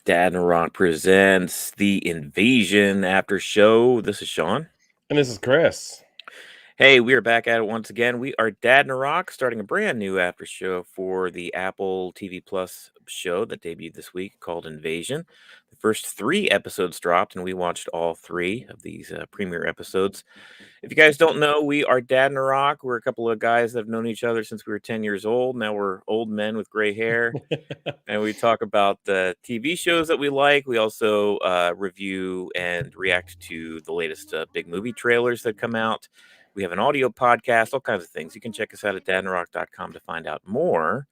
Dadnarok presents the Invasion After Show. This is Sean. And this is Chris. Hey, we are back at it once again. We are Dadnarok, starting a brand new after show for the Apple TV Plus show that debuted this week called Invasion. The first 3 episodes dropped, and we watched all 3 of these premiere episodes. If you guys don't know, we are Dadnarok. We're a couple of guys that have known each other since we were 10 years old. Now we're old men with gray hair. And we talk about the TV shows that we like. We also review and react to the latest big movie trailers that come out. We have an audio podcast, all kinds of things. You can check us out at dadnarok.com to find out more.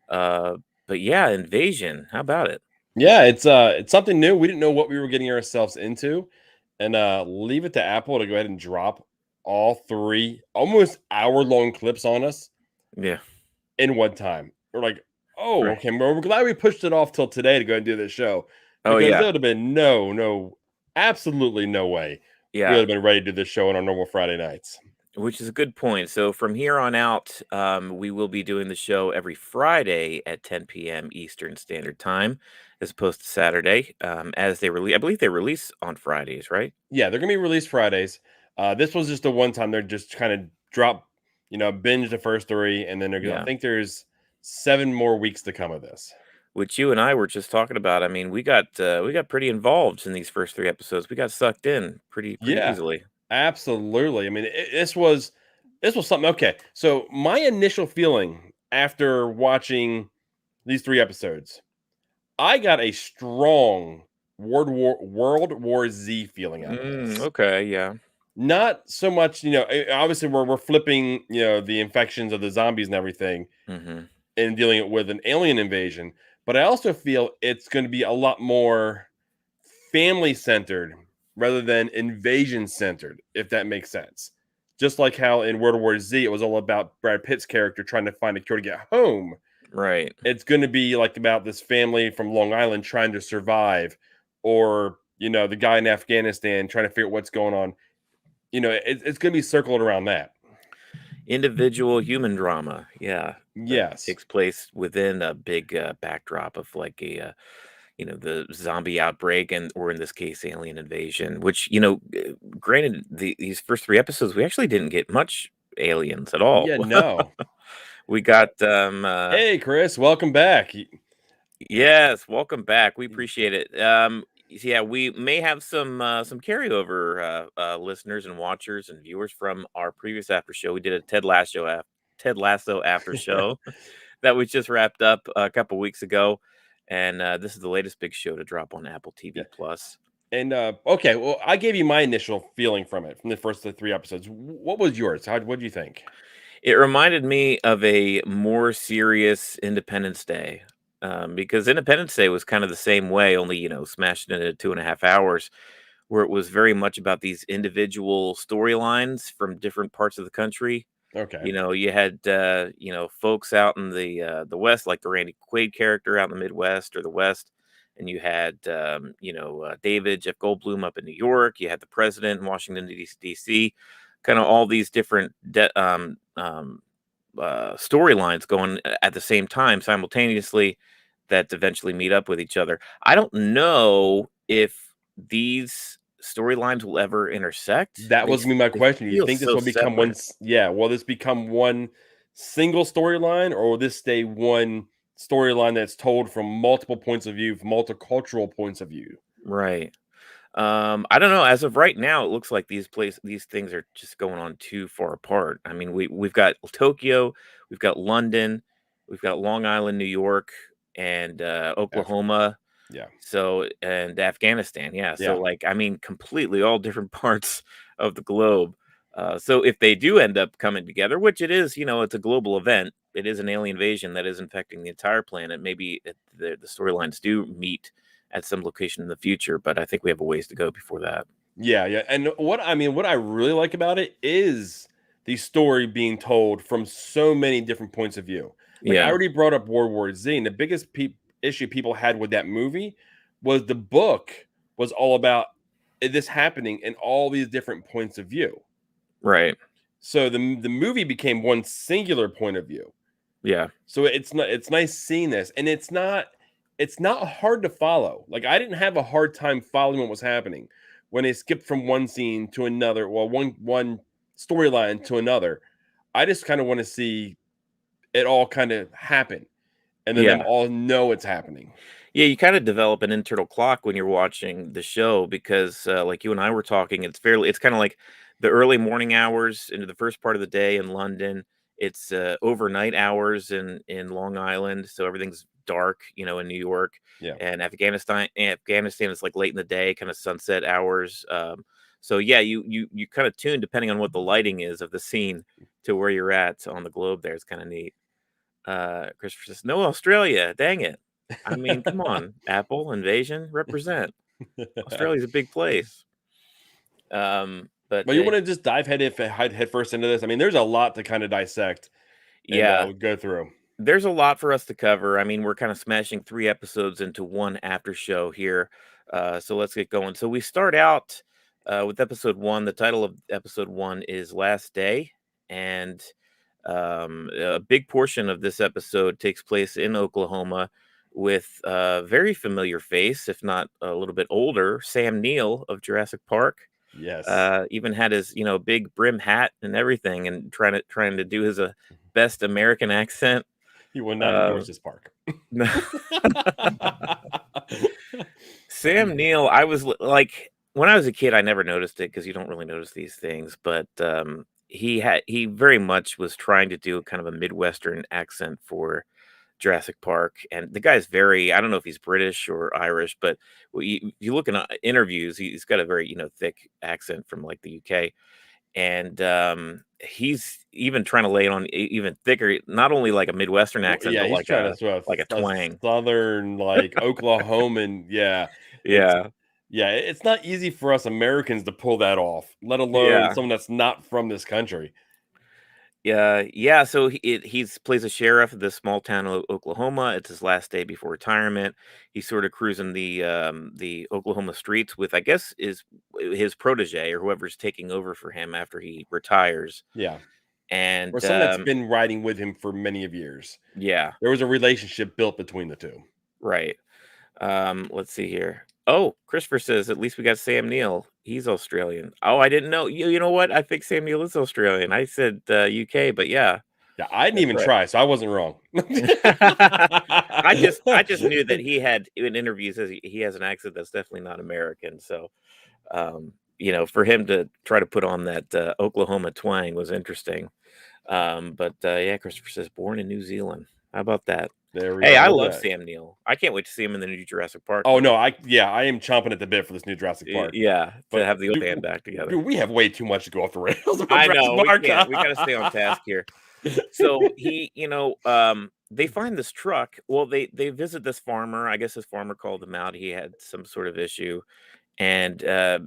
But yeah, Invasion. How about it? Yeah, it's something new. We didn't know what we were getting ourselves into. And leave it to Apple to go ahead and drop all 3 almost hour-long clips on us Yeah, in one time. We're like, oh, right. okay. We're glad we pushed it off till today to go and do this show. Oh, Because yeah. there would have been absolutely no way we would Yeah, have been ready to do this show on our normal Friday nights. which is a good point. So from here on out, we will be doing the show every Friday at 10 p.m. Eastern Standard Time, as opposed to Saturday, as they release. I believe they release on Fridays, right? Yeah, they're gonna be released Fridays. This was just the one time they're just kind of drop, binge the first 3, and then they're gonna. I Yeah. think there's 7 more weeks to come of this. Which you and I were just talking about. I mean, we got pretty involved in these first 3 episodes. We got sucked in pretty Yeah, easily. absolutely. I mean, this was something. Okay, so my initial feeling after watching these 3 episodes, I got a strong World War Z feeling out of this. Okay, yeah. Not so much, obviously we're flipping, the infections of the zombies and everything Hmm. and dealing with an alien invasion, but I also feel it's going to be a lot more family centered rather than invasion centered, if that makes sense. Just like how in World War Z, it was all about Brad Pitt's character trying to find a cure to get home. Right. It's going to be like about this family from Long Island trying to survive, or the guy in Afghanistan trying to figure out what's going on. It's going to be circled around that. Individual human drama. Yeah. That Yes. takes place within a big backdrop of like the zombie outbreak and or in this case alien invasion, which, granted these first 3 episodes we actually didn't get much aliens at all. Yeah. No. We got Hey, Chris. Welcome back. yes, welcome back. We appreciate it. Yeah, we may have some carryover listeners and watchers and viewers from our previous after show. We did a Ted Lasso after show that we just wrapped up a couple weeks ago, and this is the latest big show to drop on Apple Yeah. TV Plus. And okay, well, I gave you my initial feeling from it from the first 3 episodes. What was yours? What do you think? It reminded me of a more serious Independence Day, because Independence Day was kind of the same way, only smashed into 2.5 hours, where it was very much about these individual storylines from different parts of the country. Okay. You had folks out in the West, like the Randy Quaid character out in the Midwest or the West, and you had David Jeff Goldblum up in New York. You had the president in Washington D.C. Kind of all these different storylines going at the same time simultaneously that eventually meet up with each other. I don't know if these storylines will ever intersect. That was gonna be my They question. Do you feel think this so will become separate. yeah, will this become one single storyline, or will this stay one storyline that's told from multiple points of view, from multicultural points of view? Right. I don't know. As of right now, it looks like these things are just going on too far apart. I mean, we've got Tokyo, we've got London, we've got Long Island, New York, and After Oklahoma. yeah. So and Afghanistan, yeah. So Yeah. like, I mean, completely all different parts of the globe. So if they do end up coming together, which it is, it's a global event. It is an alien invasion that is infecting the entire planet. Maybe the storylines do meet at some location in the future, but I think we have a ways to go before that. Yeah, yeah. And what I really like about it is the story being told from so many different points of view. Like I Yeah, already brought up World War Z, and the biggest issue people had with that movie was the book was all about this happening in all these different points of view. right. So the movie became one singular point of view. Yeah, So it's nice seeing this, and it's not it's not hard to follow. Like, I didn't have a hard time following what was happening when they skipped from one scene to another, well, one storyline to another. I just kind of want to see it all kind of happen, and then them Yeah. all know it's happening. Yeah, you kinda develop an internal clock when you're watching the show because, like you and I were talking, it's kinda like the early morning hours into the first part of the day in London. It's, overnight hours in Long Island, so everything's dark, in New York. Yeah. And Afghanistan is, like, late in the day, kinda sunset hours. So, yeah, you kinda tune depending on what the lighting is of the scene to where you're at on the globe there. It's kinda neat. Christopher says, "No Australia, dang it." I mean, come on, Apple, Invasion, represent. Australia's a big place. But, But you want to just dive head first into this? I mean, there's a lot to kind of dissect and yeah, go through. there's a lot for us to cover. I mean, we're kinda smashing 3 episodes into 1 after show here, so let's get going. So we start out, with episode 1. The title of episode 1 is Last Day, and, a big portion of this episode takes place in Oklahoma with a very familiar face, if not a little bit older, Sam Neill of Jurassic Park. Yes, Even had his, big brim hat and everything and trying to do his, best American accent. he will not Uh, endorse this park. Sam Neill, I was like, when I was a kid, I never noticed it because you don't really notice these things, but he very much was trying to do kind of a Midwestern accent for Jurassic Park, and the guy's I don't know if he's British or Irish, but you look in interviews, he's got a very thick accent from like the UK. And he's even trying to lay it on even thicker, not only like a Midwestern Well, accent, yeah, but he's trying to throw like a a twang. southern, like Oklahoman. Yeah, it's Yeah, it's not easy for us Americans to pull that off, let alone yeah. someone that's not from this country. Yeah, yeah. So he's plays a sheriff of this small town of Oklahoma. It's his last day before retirement. He's sort of cruising the Oklahoma streets with, I guess, is his protege or whoever's taking over for him after he retires. Yeah, or And someone that's been riding with him for many of years. yeah, There was a relationship built between the two. right. Let's see here. Oh, Christopher says at least we got Sam Neill. He's Australian. Oh, I didn't know. You know what? I think Sam Neill is Australian. I said UK, but yeah, Yeah, I didn't that's even right. try, so I wasn't wrong. I just knew that he had in interviews says he has an accent that's definitely not American. So for him to try to put on that Oklahoma twang was interesting. But yeah, Christopher says born in New Zealand. How about that? There we Hey, go. I Look at love that. Sam Neill. I can't wait to see him in the new Jurassic Park Oh no, movie. I am chomping at the bit for this new Jurassic Park. Yeah, to But have the old band back together. dude, we have way too much to go off the rails about I Jurassic know we Park. can't. We got to stay on task here. So they find this truck. Well, they visit this farmer. I guess this farmer called him out. He had some sort of issue. And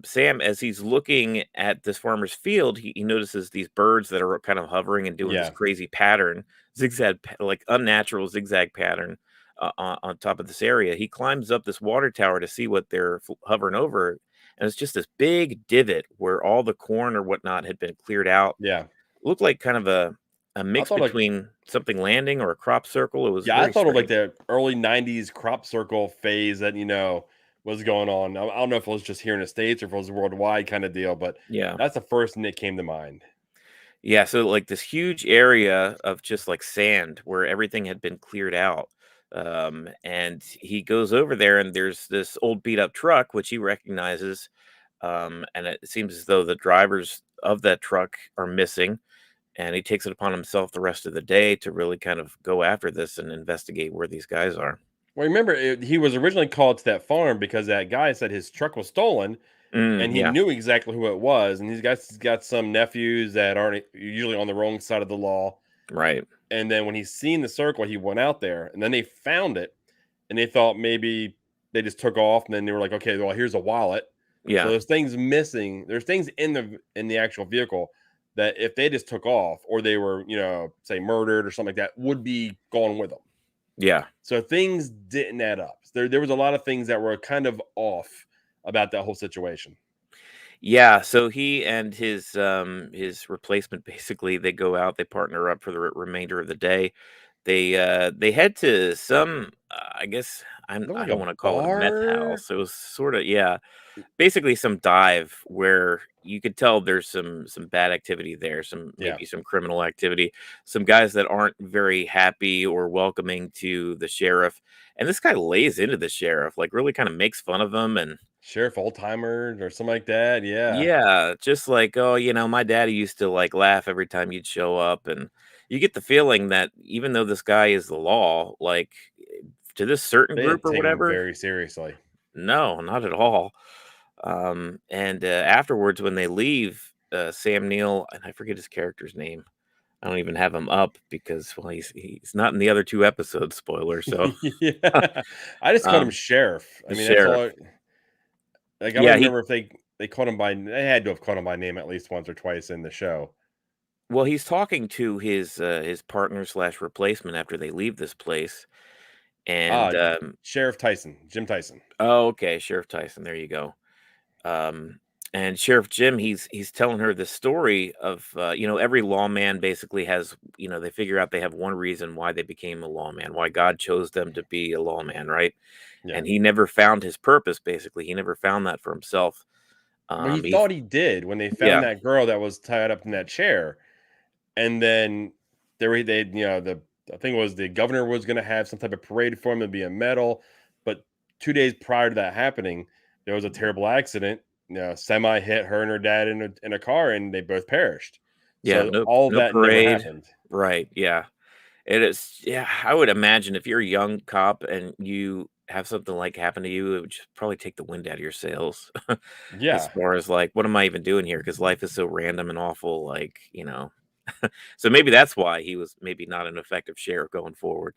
Sam, as he's looking at this farmer's field, he notices these birds that are kind of hovering and doing this Yeah, crazy pattern, like unnatural zigzag pattern on top of this area. He climbs up this water tower to see what they're hovering over. And it's just this big divot where all the corn or whatnot had been cleared out. yeah. Looked like kind of a I mix thought like between something landing or a crop circle. It was I very thought of like strange. the early '90s crop circle phase that was going on. I don't know if it was just here in the States or if it was a worldwide kind of deal, but Yeah. that's the first thing that came to mind. Yeah, so, like, this huge area of just, like, sand where everything had been cleared out, and he goes over there, and there's this old beat up truck, which he recognizes, and it seems as though the drivers of that truck are missing, and he takes it upon himself the rest of the day to really kind of go after this and investigate where these guys are. Well, remember he was originally called to that farm because that guy said his truck was stolen, and he Yeah, knew exactly who it was. And he's got some nephews that aren't usually on the wrong side of the law. right. And then when he seen the circle, he went out there, and then they found it, and they thought maybe they just took off, and then they were like, okay, well, here's a wallet. So Yeah, there's things missing. There's things in the actual vehicle that if they just took off or they were, say murdered or something like that, would be gone with them. yeah. So things didn't add up. There was a lot of things that were kind of off about that whole situation. Yeah, so he and his replacement basically they go out, they partner up for the remainder of the day. They head to some I guess Looked I like don't a want to call it a meth bar. house. It was sort of, yeah, basically some dive where you could tell there's some bad activity there, some Yeah, maybe some criminal activity, some guys that aren't very happy or welcoming to the sheriff. And this guy lays into the sheriff, like really kind of makes fun of him and Sheriff Oldtimer or something like that. Yeah, yeah, just like, oh, my daddy used to like laugh every time you'd show up. And you get the feeling that even though this guy is the law, like to this certain they group didn't or take him whatever, very seriously. no, not at all. And afterwards, when they leave, Sam Neill, and I forget his character's name. I don't even have him up because, well, he's not in the other two episodes. Spoiler. So, Yeah, I just called him um, Sheriff. I the mean, that's all. sheriff. Like I don't Yeah, remember if they called him by. They had to have called him by name at least once or twice in the show. well, he's talking to his partner slash replacement after they leave this place, and Ah, Sheriff Tyson, Jim Tyson. oh, okay, Sheriff Tyson. There you go. Um, and Sheriff Jim, he's telling her the story of every lawman basically has, they figure out they have one reason why they became a lawman, why God chose them to be a lawman, right? Yeah. And he never found his purpose. Basically, he never found that for himself. Well, he He thought he did when they found Yeah, that girl that was tied up in that chair, and then the I think it was the governor was going to have some type of parade for him to be a medal, but 2 days prior to that happening, there was a terrible accident. Semi hit her and her dad in a car, and they both perished. yeah, So no, all of no that never parade, happened. right? Yeah, it is. Yeah, I would imagine if you're a young cop and you have something like happen to you, it would just probably take the wind out of your sails. As Yeah, far as like, what am I even doing here? Because life is so random and awful. Like, so maybe that's why he was maybe not an effective sheriff going forward.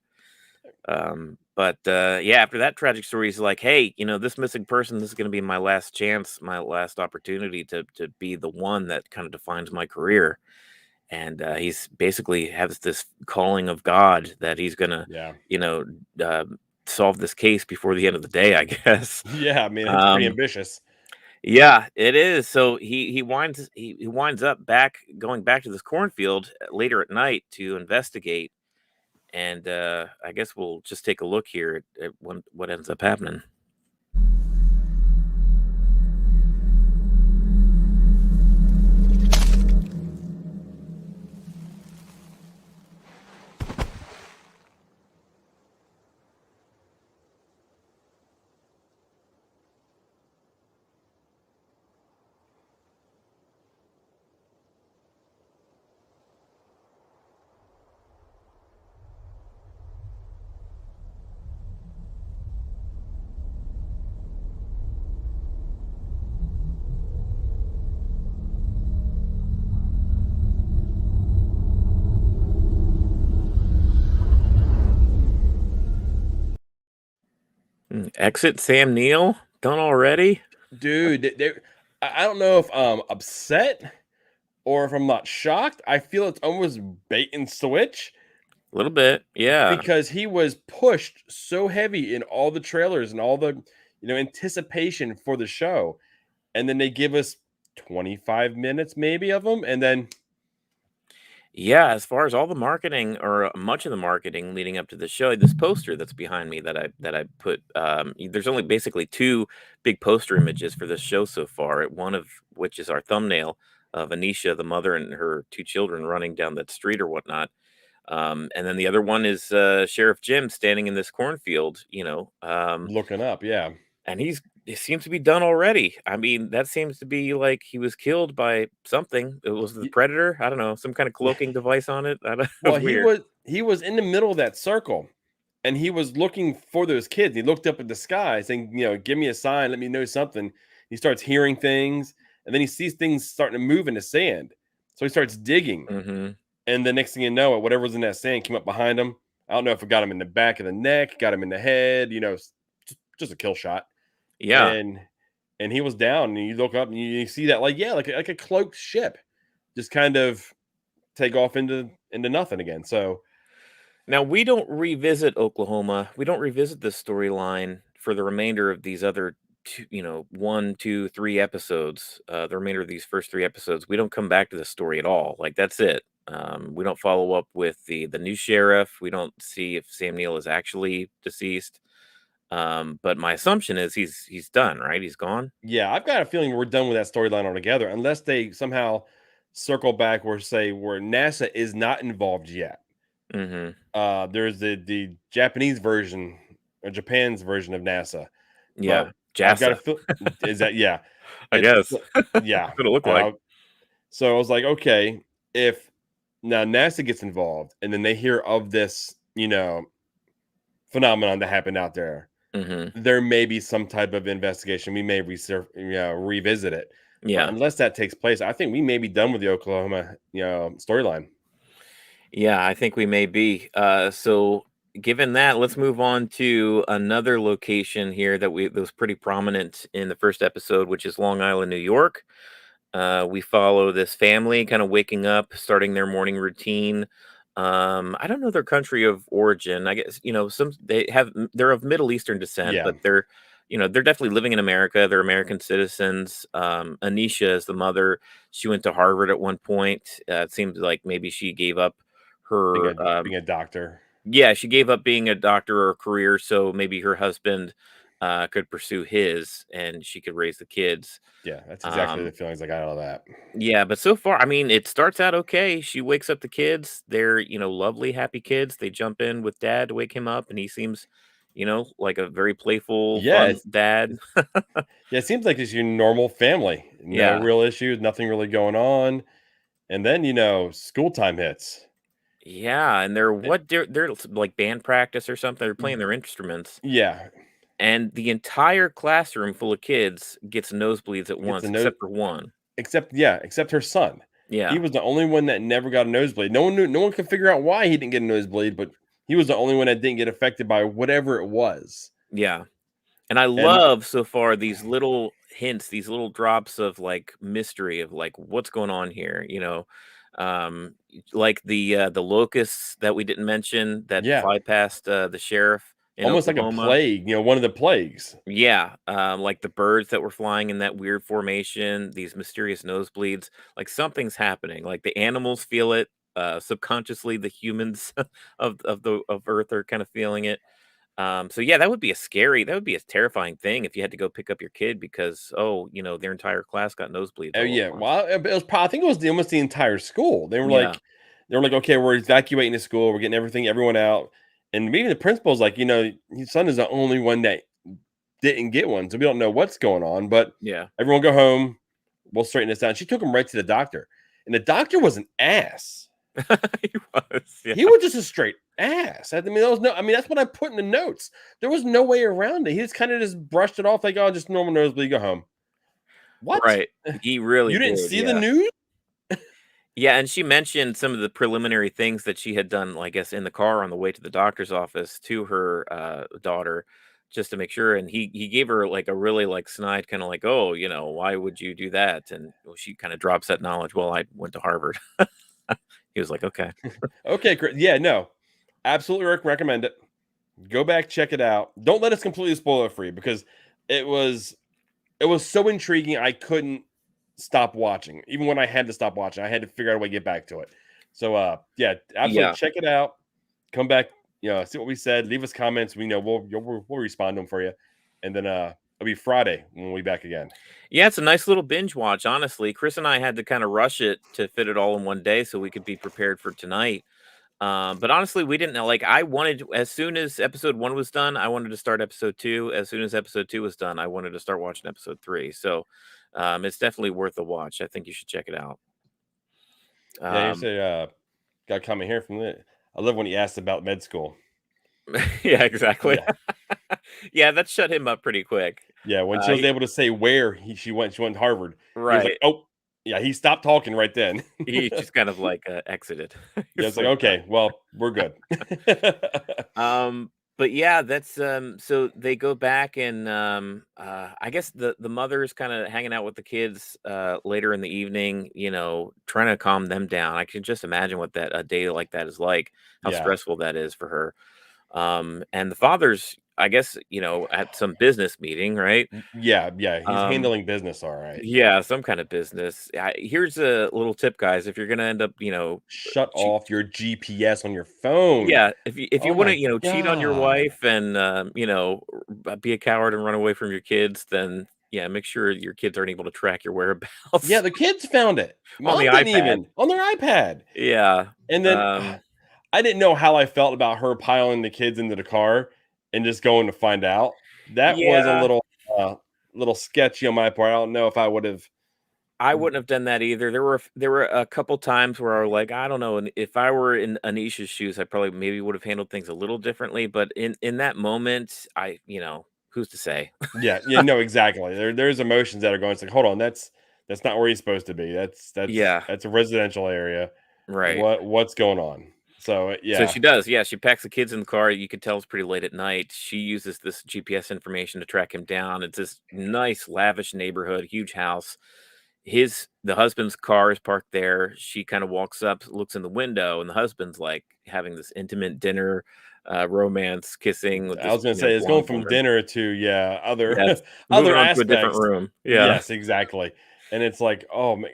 But yeah, after that tragic story, he's like, hey, this missing person, this is going to be my last chance, my last opportunity to be the one that kind of defines my career. And he's basically has this calling of God that he's gonna, yeah, you know, uh, solve this case before the end of the day, I guess. yeah. I mean, it's pretty Um, ambitious. yeah, it is. So he winds up going back to this cornfield later at night to investigate. And I guess we'll just take a look here at what ends up happening. Exit Sam Neill done already? Dude, I don't know if I'm upset or if I'm not shocked. I feel it's almost bait and switch A little bit, yeah. because he was pushed so heavy in all the trailers and all the anticipation for the show, and then they give us 25 minutes maybe of them, and then Yeah, as far as all the marketing or much of the marketing leading up to the show, this poster that's behind me that I put, there's only basically two big poster images for this show so far. One of which is our thumbnail of Anisha, the mother, and her two children running down that street or whatnot. And then the other one is Sheriff Jim standing in this cornfield, looking up, yeah. and he seems to be done already. I mean, that seems to be like he was killed by something. It was the Y- predator. I don't know, some kind of cloaking device on it. I don't, it Well, was he weird. was he was in the middle of that circle, and he was looking for those kids. He looked up at the sky, saying, "Give me a sign, let me know something." He starts hearing things, and then he sees things starting to move in the sand. So he starts digging, Hmm. and the next thing you know, whatever was in that sand came up behind him. I don't know if it got him in the back of the neck, got him in the head. Just a kill shot, Yeah. and he was down. And you look up and you see that, like a cloaked ship, just kind of take off into nothing again. So Now we don't revisit Oklahoma. We don't revisit this storyline for the remainder of these other two, 1, 2, 3 episodes. The remainder of these first three episodes, we don't come back to the story at all. Like that's it. We don't follow up with the new sheriff. We don't see if Sam Neill is actually deceased. But my assumption is he's done, right? He's gone. Yeah, I've got a feeling we're done with that storyline altogether, unless they somehow circle back or say where NASA is not involved yet. Hmm. There's the Japanese version or Japan's version of NASA, Yeah, but I've got JASA, a feel is that yeah, I it's guess. yeah. That's what it looked like. I, so I was like, okay, if now NASA gets involved and then they hear of this, phenomenon that happened out there, Hmm. there may be some type of investigation. We may revisit it. But Yeah. unless that takes place, I think we may be done with the Oklahoma, storyline. Yeah, I think we may be. So given that, let's move on to another location here that was pretty prominent in the first episode, which is Long Island, New York. We follow this family kind of waking up, starting their morning routine. I don't know their country of origin. I guess, they're of Middle Eastern descent, Yeah, but they're definitely living in America. They're American citizens. Anisha is the mother. She went to Harvard at one point. It seems like maybe she gave up being her, a doctor. yeah, she gave up being a doctor or a career so maybe her husband could pursue his and she could raise the kids. Yeah, that's exactly the Um, feelings I got out of that. yeah, but so far, I mean, it starts out okay. She wakes up the kids. They're, lovely, happy kids. They jump in with dad to wake him up, and he seems, like a very playful, Yeah, fun dad. yeah, it seems like it's your normal family. No Yeah. real issues, nothing really going on. And then, school time hits. Yeah. And Eh, they're like band practice or something. They're y- playing their instruments. Yeah, And the entire classroom full of kids gets nosebleeds at gets once, a nose. except for one. Except her son. He Yeah. was the only one that never got a nosebleed. No one could figure out why he didn't get a nosebleed, but he was the only one that didn't get affected by whatever it was. Yeah. And I And love so far these little hints, these little drops of like mystery of like what's going on here, like the locusts that we didn't mention that yeah, fly past the sheriff in almost like a Oklahoma. plague, one of the plagues. Yeah, like the birds that were flying in that weird formation, these mysterious nosebleeds, like something's happening. Like the animals feel it, subconsciously the humans of Earth are kind of feeling it. So yeah, that would be a terrifying thing if you had to go pick up your kid because, oh, their entire class got nosebleeds Oh all at yeah, once. well, it was I think it was almost the entire school. Yeah, They were like, okay, we're evacuating the school, we're getting everyone out, and maybe the principal's like, his son is the only one that didn't get one, so we don't know what's going on, but yeah. everyone go home. We'll straighten this out. She took him right to the doctor, and the doctor was an ass. He was, yeah. He was just a straight ass. I mean, there was no. I mean, that's what I put in the notes. There was no way around it. He just kind of just brushed it off like, oh, just normal nosebleed. Go home. What? Right. He really You didn't did, see the yeah. news? Yeah, and she mentioned some of the preliminary things that she had done, I guess, in the car on the way to the doctor's office to her daughter, just to make sure. And he gave her like a really like snide kind of like, oh, why would you do that? And well, she kind of drops that knowledge. Well, I went to Harvard. He was like, okay. Okay, great. Yeah, no, absolutely recommend it. Go back, check it out. Don't let us completely spoil it for you because it was it was so intriguing. I couldn't stop watching. Even when I had to stop watching, I had to figure out a way to get back to it. So, yeah, absolutely Yeah. check it out. Come back, see what we said. Leave us comments. We know we'll respond to them for you, and then it'll be Friday when we'll be back again. Yeah, it's a nice little binge watch, honestly. Chris and I had to kind of rush it to fit it all in one day so we could be prepared for tonight. But honestly, we didn't like I wanted as soon as episode 1 was done, I wanted to start episode 2. As soon as episode 2 was done, I wanted to start watching episode 3. So, it's definitely worth a watch. I think you should check it out. Yeah, you Um, say got a comment here from the. I love when he asked about med school. yeah, exactly. Yeah, Yeah, that shut him up pretty quick. yeah. When she was He able to say where she went to Harvard. He was like, right. oh, yeah. He stopped talking right then. He just kind of like exited. Yeah, It's it's like, like, okay, well, we're good. But yeah, that's so they go back and I guess the mother's kind of hanging out with the kids later in the evening, trying to calm them down. I can just imagine what that a day like that is like, how Yeah. stressful that is for her. And the father's I guess, at some business meeting, right? Yeah, yeah, he's Um, handling business all right. yeah, some kind of business. Here's a little tip, guys. If you're gonna end up, Shut che off your GPS on your phone. yeah, if you Oh wanna, my cheat on your god. wife and, be a coward and run away from your kids, then, yeah, make sure your kids aren't able to track your Yeah, whereabouts the kids found it. on the Mom didn't iPad. even on their iPad. Yeah, And then um, I didn't know how I felt about her piling the kids into the car and just going to find out. That was a yeah. little sketchy on my part. I don't know if I would have. I wouldn't have done that either. There were a couple times where I was like, I don't know, and if I were in Anisha's shoes, I probably maybe would have handled things a little differently. But in that moment, who's to say? Yeah, yeah, no, exactly. There's emotions that are going. It's like, hold on, that's not where he's supposed to be. Yeah, That's a residential area. right. What's going on? So So yeah, she does, yeah. She packs the kids in the car. You could tell it's pretty late at night. She uses this GPS information to track him down. It's this nice, lavish neighborhood, huge house. The husband's car is parked there. She kind of walks up, looks in the window, and the husband's like having this intimate dinner, romance, kissing with I this was gonna say it's going blonde from woman. dinner to yeah other Yes, moving other on to a different aspects. room. Yeah, Yes, exactly. And it's like, oh man,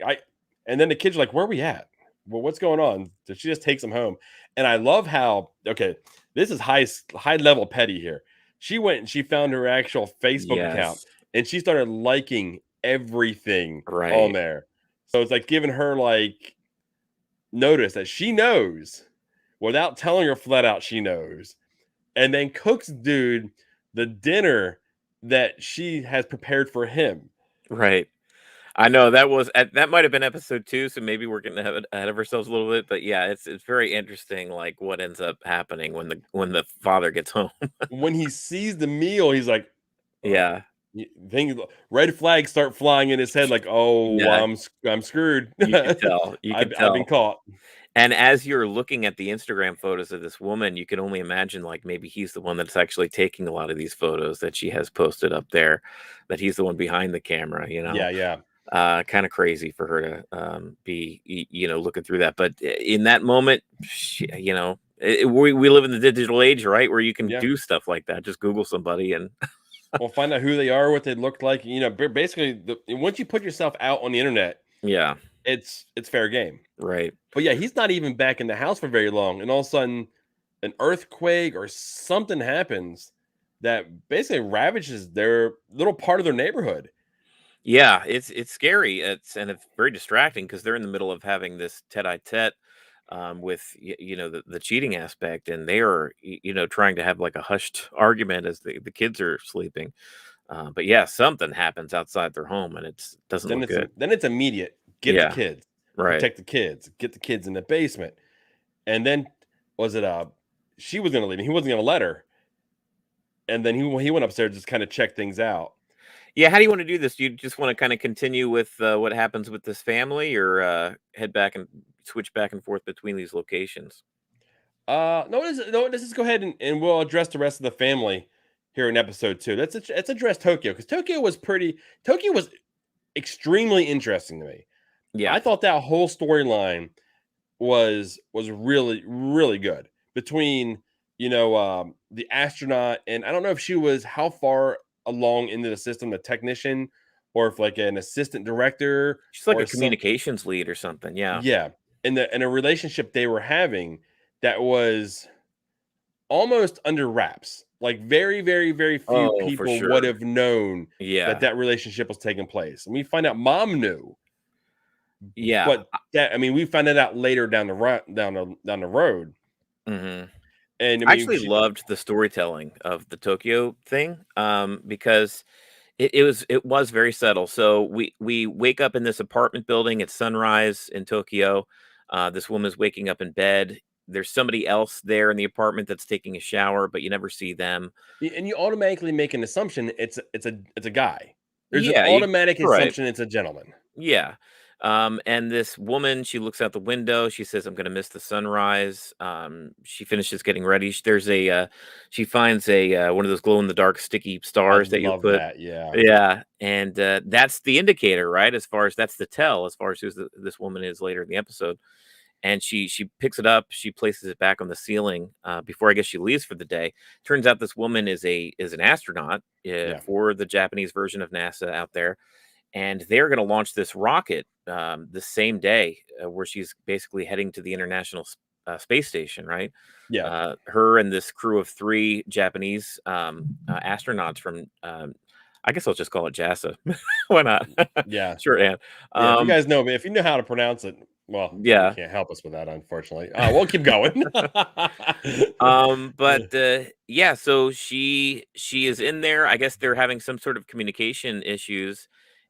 and then the kids are like, where are we at? Well, what's going on? So she just takes them home. And I love how okay, this is high level petty here. She went and she found her actual Facebook account yes, and she started liking everything on right, there. So it's like giving her like notice that she knows without telling her flat out she knows and then cooks dude the dinner that she has prepared for him. right. I know that might have been episode 2, so maybe we're getting ahead of ourselves a little bit, but yeah, it's very interesting, like, what ends up happening when the father gets home. When he sees the meal, he's like, "Oh." Yeah. Red flags start flying in his head, like, "Oh, Yeah, I'm screwed. you could tell, you could I've been tell. caught." And as you're looking at the Instagram photos of this woman, you can only imagine, like, maybe he's the one that's actually taking a lot of these photos that she has posted up there, that he's the one behind the camera, you know? Yeah, yeah, Kinda crazy for her to, be, looking through that, but in that moment, we live in the digital age, right, where you can yeah. do stuff like that, just Google somebody and We'll find out who they are, what they look like. Basically, once you put yourself out on the internet, yeah, it's fair game. right. But yeah, he's not even back in the house for very long, and all of a sudden, an earthquake or something happens that basically ravages their little part of their neighborhood. Yeah, it's scary, it's very distracting because 'cause they're in the middle of having this tete-a-tete, with, the cheating aspect, and they are, trying to have, like, a hushed argument as the kids are sleeping, but yeah, something happens outside their home, and it doesn't look good. Then it's immediate. Get the Yeah, kids, right. protect the kids, get the kids in the basement, and then was it she was gonna leave, and he wasn't gonna let her, and then he went upstairs just kind of check things out. Yeah, how do you wanna do this? Do you just wanna kinda continue with, what happens with this family or, head back and switch back and forth between these locations? No, let's just go ahead and we'll address the rest of the family here in episode 2. Let's address Tokyo because Tokyo was extremely interesting to me. Yeah. I thought that whole storyline was really good between the astronaut and I don't know if she was how far along into the system, the technician, or if like an assistant director She's like a or some communications lead or something, yeah. yeah, and a relationship they were having that was almost under wraps. Like very few Oh, for people would sure. have known that Yeah. that relationship was taking place. And we find out mom knew, Yeah. but that I mean, we found it out later down the down the road. Mhm. And I I mean, actually she, loved the storytelling of the Tokyo thing, because it was very subtle. So we wake up in this apartment building at sunrise in Tokyo. This woman's waking up in bed. There's somebody else there in the apartment that's taking a shower, but you never see them. and you automatically make an assumption it's a guy. There's an Yeah, automatic you're right. assumption it's a gentleman. Yeah. And this woman, she looks out the window. She says, "I'm going to miss the sunrise." She finishes getting ready. She finds one of those glow in the dark sticky I stars that you'll love put. that. Yeah. Yeah, and that's the indicator, right? As far as that's the tell, as far as this woman is later in the episode. and she picks it up, she places it back on the ceiling before I guess she leaves for the day. Turns out this woman is an astronaut Yeah. for the Japanese version of NASA out there, and they're going to launch this rocket the same day where she's basically heading to the International Space Station, right? Yeah. Her and this crew of three Japanese astronauts from, I guess I'll just call it JASA. Why not? Yeah. Shorthand. Yeah. If you Um, guys know, if you know how to pronounce it, well, you yeah. can't help us with that, unfortunately. We'll keep going. But yeah, so she is in there. I guess they're having some sort of communication issues,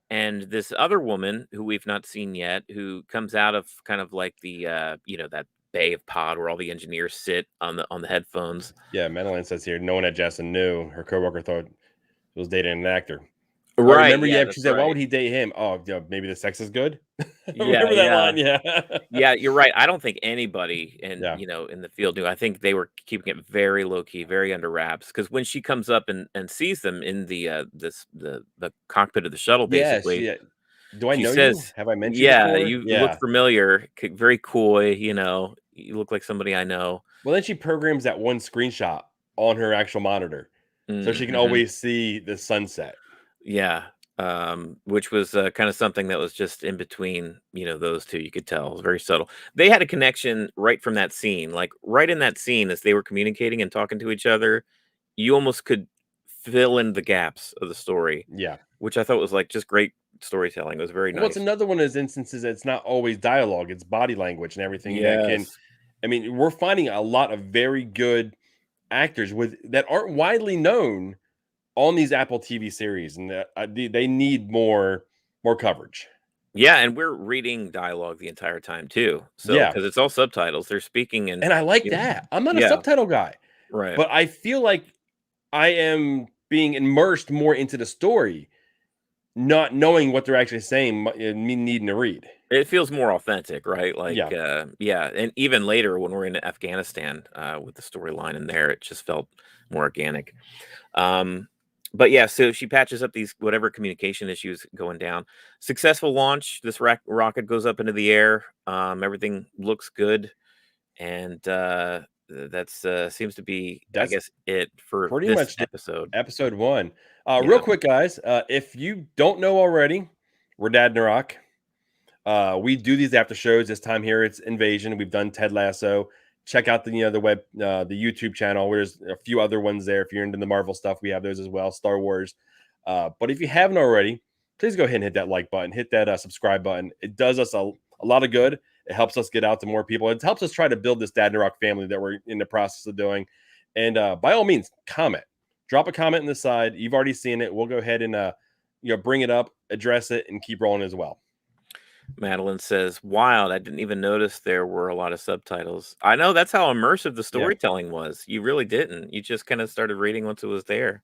and this other woman who we've not seen yet, who comes out of kind of like the that bay of pod where all the engineers sit on the headphones. Yeah, Madeline says here, no one at Justin knew her coworker thought he was dating an actor. Oh, Right, remember? yeah, Yeah, she that's said, "Why right. would he date him?" Oh, yeah, maybe the sex is good. Yeah, Remember that yeah. line? Yeah, Yeah, you're right. I don't think anybody in yeah, in the field knew. I think they were keeping it very low key, very under wraps. Because when she comes up and sees them in the cockpit of the shuttle, yeah. basically, She. Do I she know you? says, Have I met you "Yeah, before? you look Yeah. familiar, very coy. You look like somebody I know." Well, then she programs that one screenshot on her actual monitor, so she can Mm-hmm. always see the sunset. Yeah, which was, kinda something that was just in between, those 2, you could tell, it was very subtle. They had a connection right from that scene, like, right in that scene as they were communicating and talking to each other, you almost could fill in the gaps of the story, Yeah. which I thought was, like, just great storytelling, it was very Well, it's nice. another one of those instances that's not always dialogue; it's body language and everything that can. Yes. I mean, we're finding a lot of very good actors with that aren't widely known on these Apple TV series, and that they need more coverage. Yeah, and we're reading dialogue the entire time too, so Yeah, because it's all subtitles, they're speaking and and I like you know that. I'm not a Yeah, subtitle guy, right. but I feel like I am being immersed more into the story, not knowing what they're actually saying, me needing to read. It feels more authentic, right? Like, Yeah, yeah, and even later when we're in Afghanistan, with the storyline in there, it just felt more organic. Um, but yeah, so she patches up these whatever communication issues going down. Successful launch. This rocket goes up into the air. Everything looks good, and that's seems to be, I that's guess, it for pretty this much the episode. episode one. Real Yeah, quick, guys, if you don't know already, we're Dadnarok. We do these after shows. This time here, it's Invasion. We've done Ted Lasso. Check out the web, the YouTube channel. There's a few other ones there. If you're into the Marvel stuff, we have those as well. Star Wars. But if you haven't already, please go ahead and hit that like button. Hit that subscribe button. It does us a lot of good. It helps us get out to more people. It helps us try to build this Dadnarok family that we're in the process of doing. And by all means, comment. Drop a comment in the side. You've already seen it. We'll go ahead and bring it up, address it, and keep rolling as well. Madeline says, "Wild! I didn't even notice there were a lot of subtitles." I know that's how immersive the Yeah. storytelling was. You really didn't. You just kind of started reading once it was there.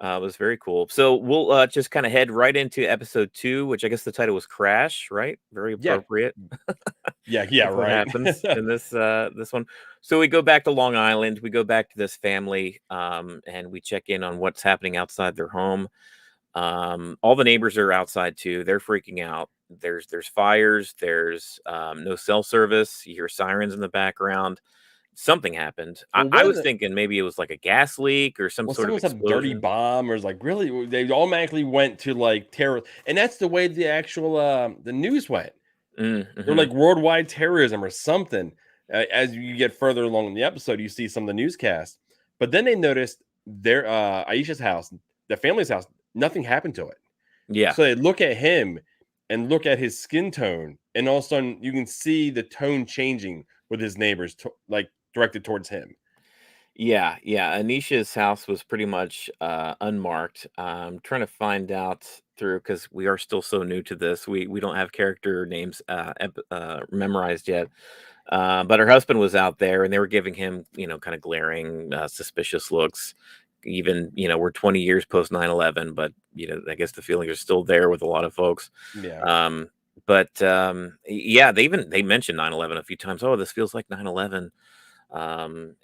It was very cool. So we'll just kind of head right into episode 2, which I guess the title was Crash, right? Very Yeah. appropriate Yeah, with what right. happens in this one. So we go back to Long Island. We go back to this family, and we check in on what's happening outside their home. All the neighbors are outside too. They're freaking out. There's fires. There's no cell service. You hear sirens in the background. Something happened. I, Well, I was one thinking maybe it was like a gas leak or some well, sort of someone said dirty explosion. bomb, or it's like really they automatically went to like terror, and that's the way the actual the news went. They're Mm-hmm. like worldwide terrorism or something. As you get further along in the episode, you see some of the newscasts, but then they noticed their Aisha's house, the family's house, nothing happened to it. Yeah, So they look at him and look at his skin tone, and all of a sudden you can see the tone changing with his neighbors, like directed towards him. yeah. Anisha's house was pretty much unmarked. Trying to find out through because we are still so new to this. We don't have character names memorized yet. But her husband was out there, and they were giving him, kind of glaring, suspicious looks. Even, we're 20 years post 9/11, but I guess the feelings are still there with a lot of folks. Yeah. Um, but yeah, they mentioned 9/11 a few times. Oh, this feels like 9/11. And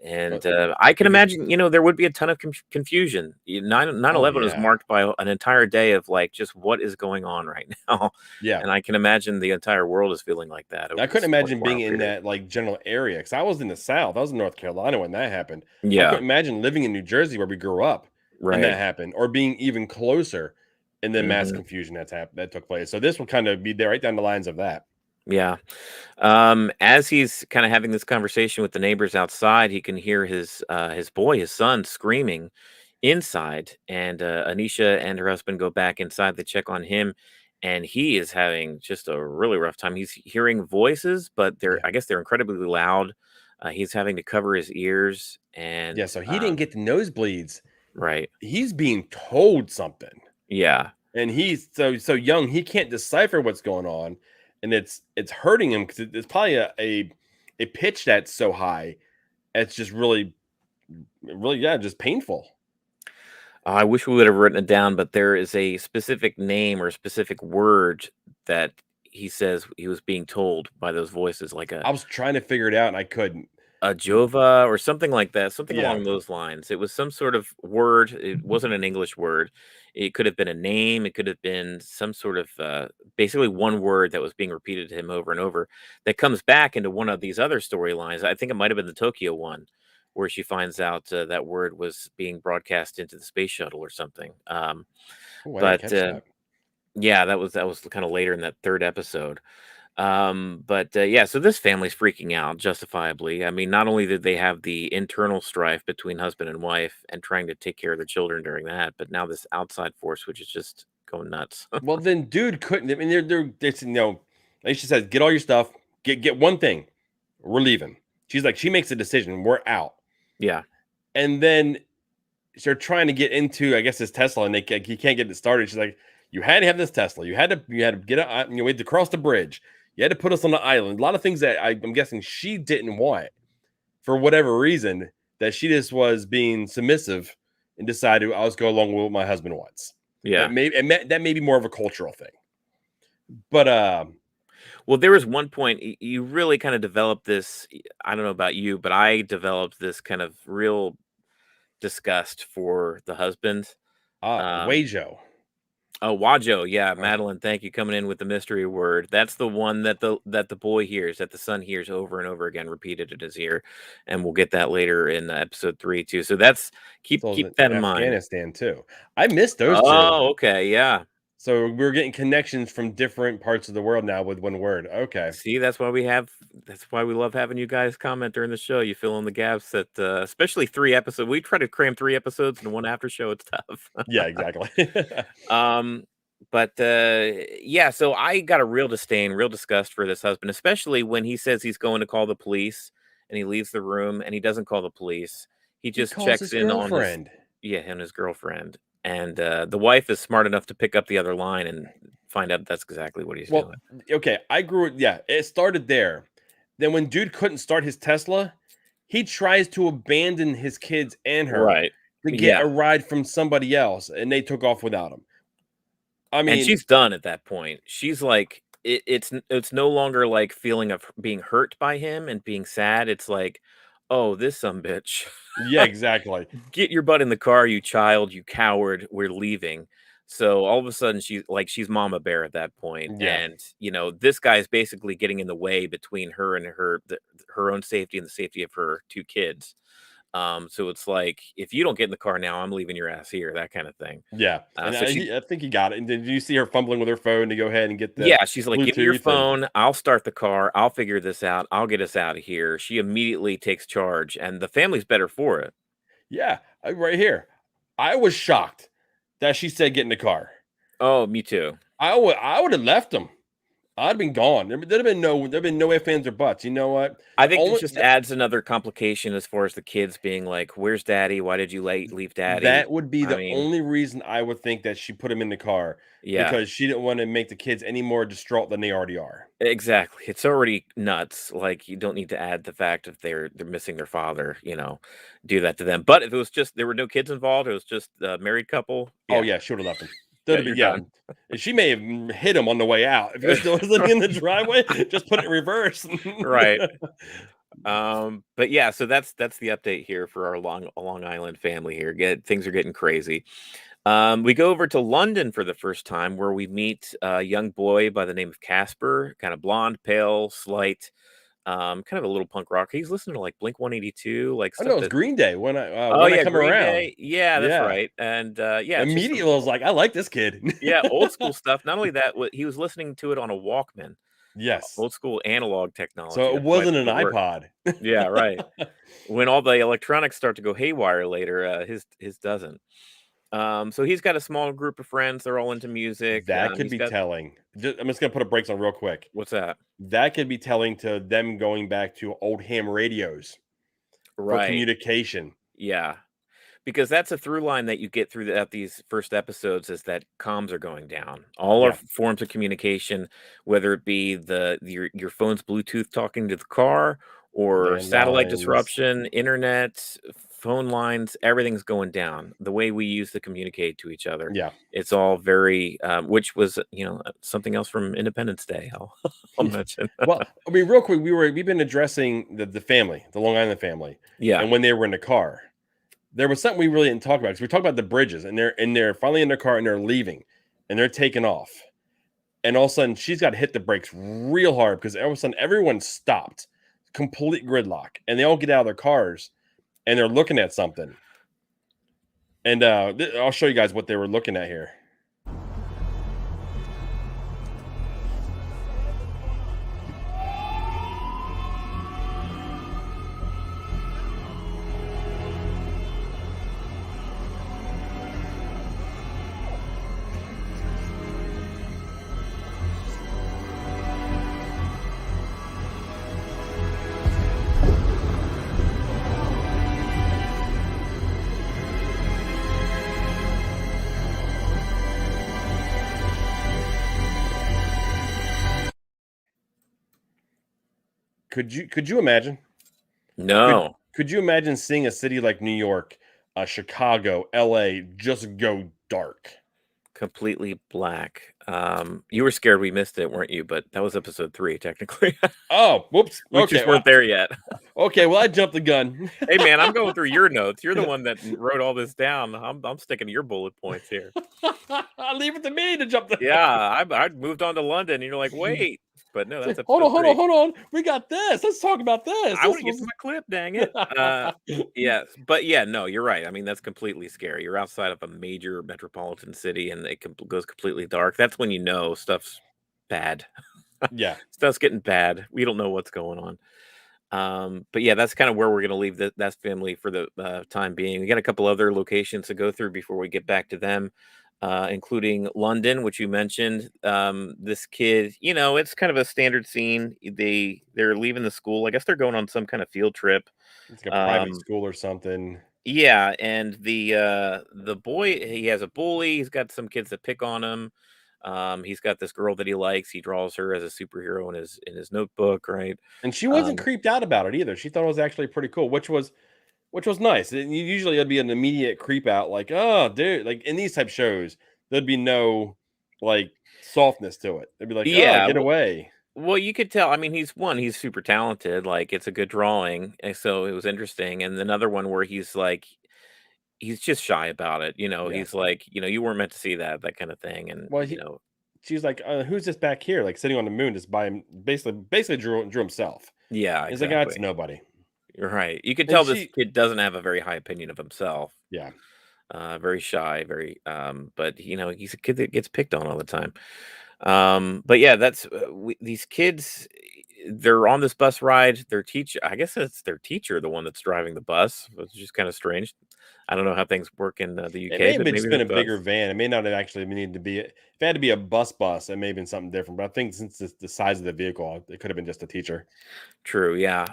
But I can because imagine, there would be a ton of confusion. 9/11 was yeah, marked by an entire day of like just what is going on right now, yeah. and I can imagine the entire world is feeling like that I over couldn't this imagine 24-hour being in period. that like general area because I was in the South. I was in North Carolina when that happened. I Yeah, couldn't imagine living in New Jersey where we grew up and right. that happened, or being even closer in the mass Hmm. confusion that took place. So this will kind of be there right down the lines of that. Yeah. As he's kind of having this conversation with the neighbors outside, he can hear his boy, his son, screaming inside, and Anisha and her husband go back inside to check on him, and he is having just a really rough time. He's hearing voices, but Yeah. I guess they're incredibly loud. He's having to cover his ears, Yeah. and So he didn't get the nosebleeds. right, He's being told something. yeah, And he's so young, he can't decipher what's going on. And it's hurting him because it's probably a pitch that's so high. It's just really, yeah, just painful. I wish we would have written it down, but there is a specific name or a specific word that he says he was being told by those voices, like I was trying to figure it out and I couldn't. a Jova or something like that, something Yeah. along those lines. It was some sort of word. It wasn't an English word. It could have been a name. It could have been some sort of basically one word that was being repeated to him over and over that comes back into one of these other storylines. I think it might have been the Tokyo one where she finds out that word was being broadcast into the space shuttle or something. Oh, I didn't But catch that. yeah, that was kind of later in that third episode. But yeah, so this family's freaking out justifiably. I mean, not only did they have the internal strife between husband and wife and trying to take care of their children during that, but now this outside force, which is just going nuts. Well, then dude couldn't. I mean, they're Aisha says, get all your stuff, get one thing. We're leaving. She's like, she makes a decision, we're out. Yeah, And then they're trying to get into, I guess, this Tesla, and he can't get it started. She's like, "You had to have this Tesla. You had to get it. You had to cross the bridge. You had to put us on the island. A lot of things that I'm guessing she didn't want for whatever reason. That she just was being submissive and decided I was go along with what my husband wants. yeah. That may be more of a cultural thing. But Well, there was one point you really kind of developed this. I don't know about you, but I developed this kind of real disgust for the husband. Um, Wajo. Oh, Wajo, yeah, Uh, Madeline, thank you, coming in with the mystery word. That's the one that the boy hears, that the son hears over and over again, repeated in his ear, and we'll get that later in episode 3 too. So that's keep so keep in that in mind. Afghanistan too. I missed those two. Oh, okay, yeah. So we're getting connections from different parts of the world now with one word. Okay. See, that's why we love having you guys comment during the show. You fill in the gaps that especially 3 episodes. We try to cram 3 episodes into one after show. It's tough. Yeah, exactly. Um, but yeah, so I got a real disdain, real disgust for this husband, especially when he says he's going to call the police and he leaves the room and he doesn't call the police. He He just calls checks his in on his girlfriend. yeah, and his girlfriend. And the wife is smart enough to pick up the other line and find out that's exactly what he's Well, doing. okay, I grew yeah, it started there. Then when dude couldn't start his Tesla, he tries to abandon his kids and her Right. to get Yeah. a ride from somebody else, and they took off without him. I And mean, she's done at that point. She's like it's no longer like feeling of being hurt by him and being sad. It's like, oh, this some bitch. yeah, exactly. Get your butt in the car, you child, you coward. We're leaving. So all of a sudden she's mama bear at that point. Yeah. And this guy's basically getting in the way between her and her own safety and the safety of her 2 kids. So it's like, if you don't get in the car now, I'm leaving your ass here, that kind of thing. Yeah, and So she I think he got it. And did you see her fumbling with her phone to go ahead and get the Yeah, she's like, "Give me your Bluetooth? And phone. I'll start the car. I'll figure this out. I'll get us out of here." She immediately takes charge, and the family's better for it. yeah, right here. I was shocked that she said get in the car. Oh, me too. I would have left him. I'd have been gone. There'd been no ifs, ands, or buts. You know what? I The think it only just adds another complication as far as the kids being like, "Where's daddy? Why did you leave daddy?" that would be I the mean, only reason I would think that she put him in the car yeah, because she didn't want to make the kids any more distraught than they already are. exactly. It's already nuts. Like, you don't need to add the fact if they're missing their father, do that to them. But if it was just there were no kids involved, it was just a married couple. Oh Yeah, yeah, she would have left him. yeah, That'd be you're yeah. done. And she may have hit him on the way out. If he was still sitting in the driveway, just put it in reverse. Right. But yeah, so that's the update here for our Long Island family here. Things are getting crazy. We go over to London for the first time, where we meet a young boy by the name of Casper, kind of blonde, pale, slight, kind of a little punk rock. He's listening to like Blink 182, like I know stuff it's that. Green Day Oh when I yeah, come Green around. Day. Yeah, that's Yeah. right. And yeah, it's just Immediately some I was like, I like this kid. yeah old school stuff. Not only that, he was listening to it on a Walkman, Yes. old school analog technology. So it That's why wasn't an it worked. iPod. Yeah, right. When all the electronics start to go haywire later, his doesn't. So he's got a small group of friends. They're all into music. That could He's be got telling. I'm just gonna put a brakes on real quick. what's that? That could be telling to them going back to old ham radios for Right. communication. Yeah. Because that's a through line that you get through these first episodes is that comms are going down. All our Yeah. forms of communication, whether it be your phone's Bluetooth talking to the car or satellite Landlines. disruption, internet, phone lines, everything's going down. The way we use to communicate to each other, Yeah. it's all very, which was something else from Independence Day. I'll mention. Well, I mean, real quick, we've been addressing the family, the Long Island family, Yeah, and when they were in the car, there was something we really didn't talk about because we talked about the bridges, and they're finally in their car and they're leaving, and they're taking off, and all of a sudden she's got to hit the brakes real hard because all of a sudden everyone stopped, complete gridlock, and they all get out of their cars and they're looking at something, and I'll show you guys what they were looking at here. Could you imagine? Could no, could you imagine seeing a city like New York, Chicago, LA just go dark? completely black. You were scared we missed it, weren't you? But that was episode 3, technically. Oh, whoops. We Okay. just weren't there yet. Okay, well, I jumped the gun. Hey, man, I'm going through your notes. You're the one that wrote all this down. I'm sticking to your bullet points here. Leave it to me to jump the Yeah, I moved on to London, and you're like, wait, but no, Say, that's hold episode on, hold on, 3. hold on. We got this. Let's talk about this. I This want to get to was my clip, dang it. Yes, but yeah, no, you're right. I mean, that's completely scary. You're outside of a major metropolitan city, and goes completely dark. That's when you know stuff's bad. Yeah. Stuff's getting bad. We don't know what's going on. But yeah, that's kind of where we're going to leave that family for the time being. We got a couple other locations to go through before we get back to them, including London, which you mentioned. This kid, it's kind of a standard scene. They're leaving the school. I guess they're going on some kind of field trip. It's like a private Um, school or something. yeah, and the boy, he has a bully. He's got some kids that pick on him. He's got this girl that he likes. He draws her as a superhero in his notebook, right? And she wasn't Um, creeped out about it either. She thought it was actually pretty cool, which was nice. Usually it'd be an immediate creep out, like, oh, dude, like in these type shows, there'd be no like softness to it. They'd be like, oh, yeah, get away. well, you could tell. I mean, he's super talented. Like, it's a good drawing, and so it was interesting. And another one where he's like, he's just shy about it. Yeah. He's like, you weren't meant to see that kind of thing. And Well, she's like, who's this back here? Like sitting on the moon just by him, basically drew himself. yeah, He's like, ah, it's exactly. nobody. You're right. You could And tell this she, kid doesn't have a very high opinion of himself. yeah. Very shy, very but he's a kid that gets picked on all the time. But yeah, that's these kids. They're on this bus ride. Their teacher, I guess it's their teacher, the one that's driving the bus, which is just kind of strange. I don't know how things work in the It UK, may have but been maybe just the been a bigger bus. van. It may not have actually needed to be. If it had to be a bus, it may have been something different. But I think since the size of the vehicle, it could have been just a teacher. True, yeah.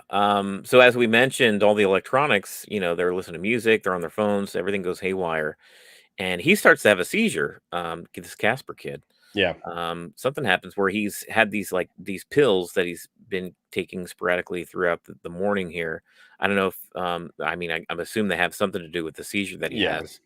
So as we mentioned, all the electronics, they're listening to music, they're on their phones, everything goes haywire, and he starts to have a seizure. This Casper kid. Yeah. Something happens where he's had these pills that he's been taking sporadically throughout the morning here. I don't know if I mean I'm assuming they have something to do with the seizure that he Yeah. has.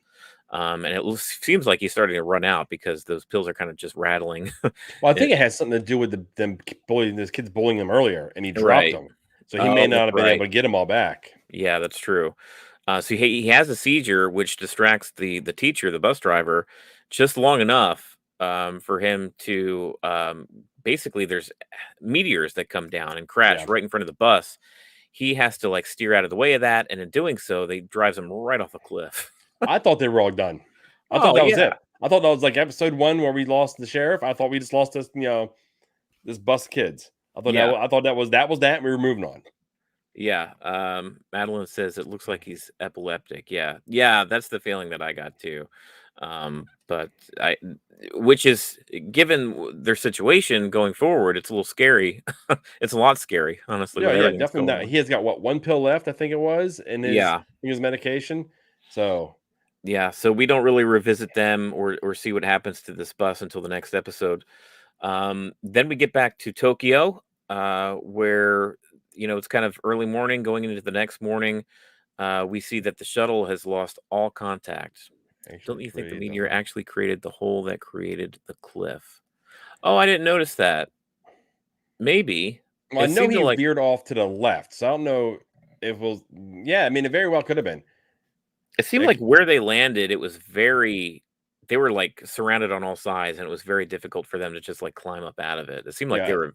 And seems like he's starting to run out because those pills are kind of just rattling. Well, I It- think it has something to do with them bullying this kid's bullying him earlier, and he dropped right, him. So he may Oh, that's not have been right. able to get them all back. Yeah, that's true. So he has a seizure, which distracts the teacher, the bus driver, just long enough for him to basically there's meteors that come down and crash Yeah. right in front of the bus. He has to like steer out of the way of that, and in doing so, they drives him right off a cliff. I thought they were all done. I thought Oh that was yeah, it. I thought that was like episode 1 where we lost the sheriff. I thought we just lost this, this bus kids. yeah, I thought that was that. And we were moving on. yeah. Madeline says it looks like he's epileptic. Yeah, yeah, that's the feeling that I got too. But I, which is given their situation going forward, it's a little scary. It's a lot scary, honestly, Yeah, with yeah, everything that's definitely going not. on. He has got what, one pill left, I think it was, Yeah, in his medication. So yeah. So we don't really revisit them or see what happens to this bus until the next episode. Then we get back to Tokyo, where it's kind of early morning going into the next morning. We see that the shuttle has lost all contact. actually Don't you think the created the meteor whole. actually created the hole that created the cliff? Oh, I didn't notice that. Maybe. Well, I It know seemed to he like veered off to the left, so I don't know if it was. Yeah, I mean, it very well could have been. it seemed like Like, where they landed, it was very they were like surrounded on all sides and it was very difficult for them to just like climb up out of it. It seemed like they yeah, were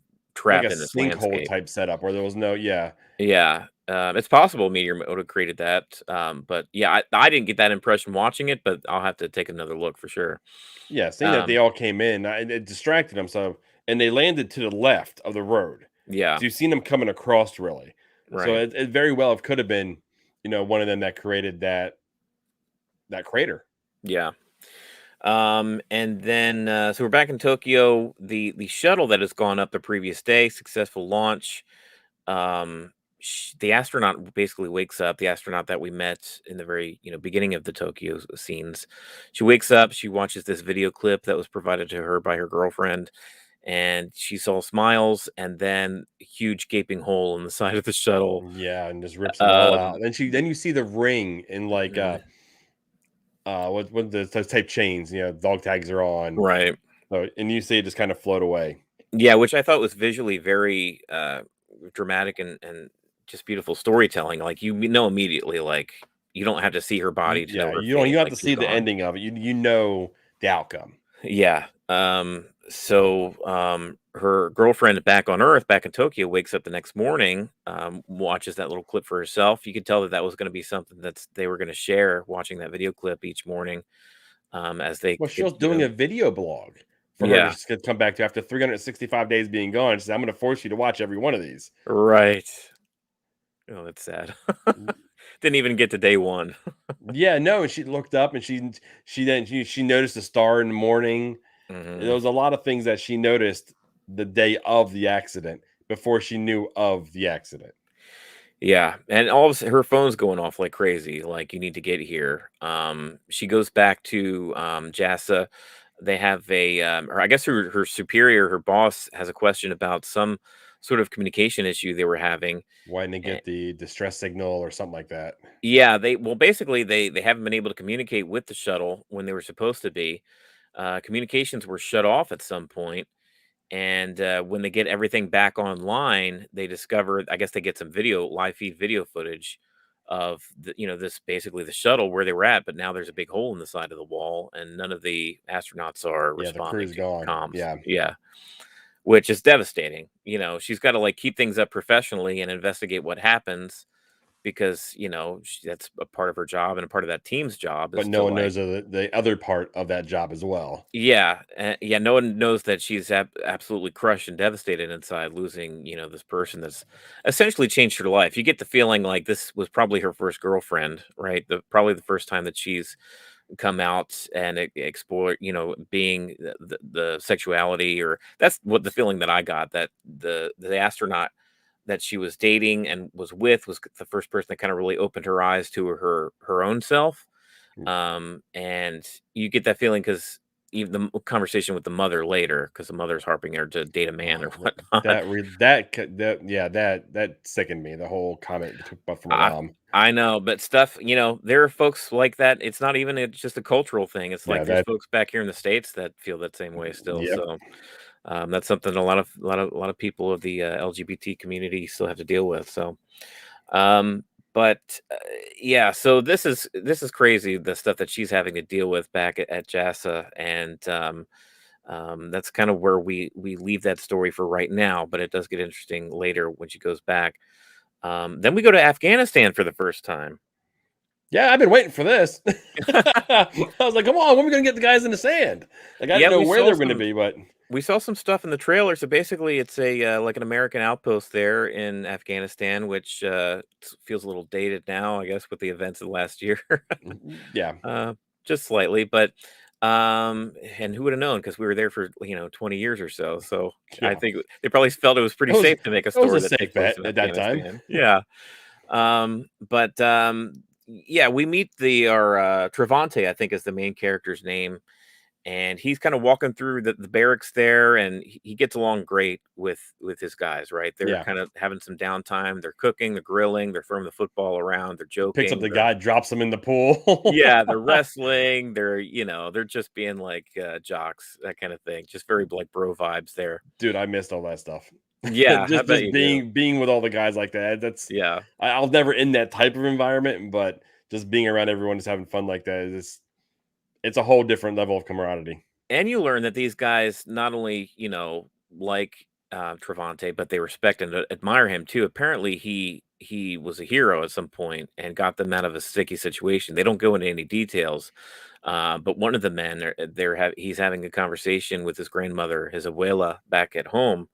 like a trapped in this sinkhole landscape. type setup where there was no. Yeah, Yeah. It's possible Meteor would have created that. But yeah, I didn't get that impression watching it, but I'll have to take another look for sure. yeah. Seeing that they Um, all came in, it distracted them. So, and they landed to the left of the road. yeah, So you've seen them coming across really. So right. it very well could have been, one of them that created that crater. Yeah. And then so we're back in Tokyo. The shuttle that has gone up the previous day, successful launch. The astronaut basically wakes up. The astronaut that we met in the very beginning of the Tokyo scenes. She wakes up. She watches this video clip that was provided to her by her girlfriend, and she saw smiles and then a huge gaping hole in the side of the shuttle. Yeah, and just rips it all out. Um, And then you see the ring in like mhm, what those tape chains, dog tags are on. right. So and you see it just kind of float away. Yeah, which I thought was visually very dramatic and just beautiful storytelling. Like you know immediately, like you don't have to see her body to know Yeah, her you fate. don't have Like to she's see the gone. ending of it. You know the outcome. Yeah. So her girlfriend back on Earth, back in Tokyo, wakes up the next morning, watches that little clip for herself. You could tell that that was going to be something they were going to share, watching that video clip each morning, as they Well, she could, was doing a video blog for her yeah, to come back to after 365 days being gone. She said, "I'm going to force you to watch every one of these." right. Oh, that's sad. Didn't even get to day one. Yeah, no, and she looked up and she noticed a star in the morning. There Hmm. was a lot of things that she noticed the day of the accident before she knew of the accident. Yeah, and all of her phone's going off like crazy. Like you need to get here. She goes back to JASA. They have or I guess her superior, her boss, has a question about some sort of communication issue they were having. Why didn't they And get the distress signal or something like that? yeah, basically they haven't been able to communicate with the shuttle when they were supposed to be. Communications were shut off at some point, and when they get everything back online, they discover, I guess they get some live feed video footage of this basically the shuttle where they were at, but now there's a big hole in the side of the wall, and none of the astronauts are Yeah, the responding crew's to gone. comms. Yeah. Yeah, which is devastating. She's got to like keep things up professionally and investigate what happens because that's a part of her job and a part of that team's job But is no to one like knows the other part of that job as well. yeah, yeah. No one knows that she's absolutely crushed and devastated inside, losing this person that's essentially changed her life. You get the feeling like this was probably her first girlfriend, right? Probably the first time that she's come out and explore, being the sexuality, or that's what the feeling that I got, that the astronaut that she was dating and was with was the first person that kind of really opened her eyes to her own self. And you get that feeling because even the conversation with the mother later, because the mother's harping her to date a man Oh, or whatnot. that sickened me. The whole comment from her I mom. I know, but stuff, there are folks like that. It's not even just a cultural thing. It's like Yeah, there's that. folks back here in the States that feel that same way still. Yep. So That's something a lot of people of the LGBT community still have to deal with. So, um, but yeah, so this is crazy. The stuff that she's having to deal with back at JASA, and that's kind of where we leave that story for right now. But it does get interesting later when she goes back. Then we go to Afghanistan for the first time. Yeah, I've been waiting for this. I was like, come on, when are we gonna get the guys in the sand? Like I Yeah, didn't know we where saw they're gonna some be, but we saw some stuff in the trailer. So basically, it's a like an American outpost there in Afghanistan, which feels a little dated now, I guess, with the events of the last year. yeah. uh, just slightly, but and who would have known? Because we were there for 20 years or so. So I Yeah. think they probably felt it was pretty It was safe to make a it was a story that safe takes place bet in at that time. Afghanistan. Yeah. But yeah, we meet the our Travante, I think is the main character's name, and he's kind of walking through the barracks there, and he gets along great with his guys, right? They're Yeah. kind of having some downtime. They're cooking, they're grilling, they're throwing the football around, they're Picks up joking, the they're guy, drops him in the pool. yeah, they're wrestling, they're just being like jocks, that kind of thing. Just very like bro vibes there. Dude, I missed all that stuff. Yeah, I bet Just you do. being with all the guys like that. That's Yeah. I'll never in that type of environment, but just being around everyone just having fun like that is it's a whole different level of camaraderie. And you learn that these guys not only, like Travante, but they respect and admire him too. Apparently, he was a hero at some point and got them out of a sticky situation. They don't go into any details, but one of the men, he's having a conversation with his grandmother, his abuela, back at home,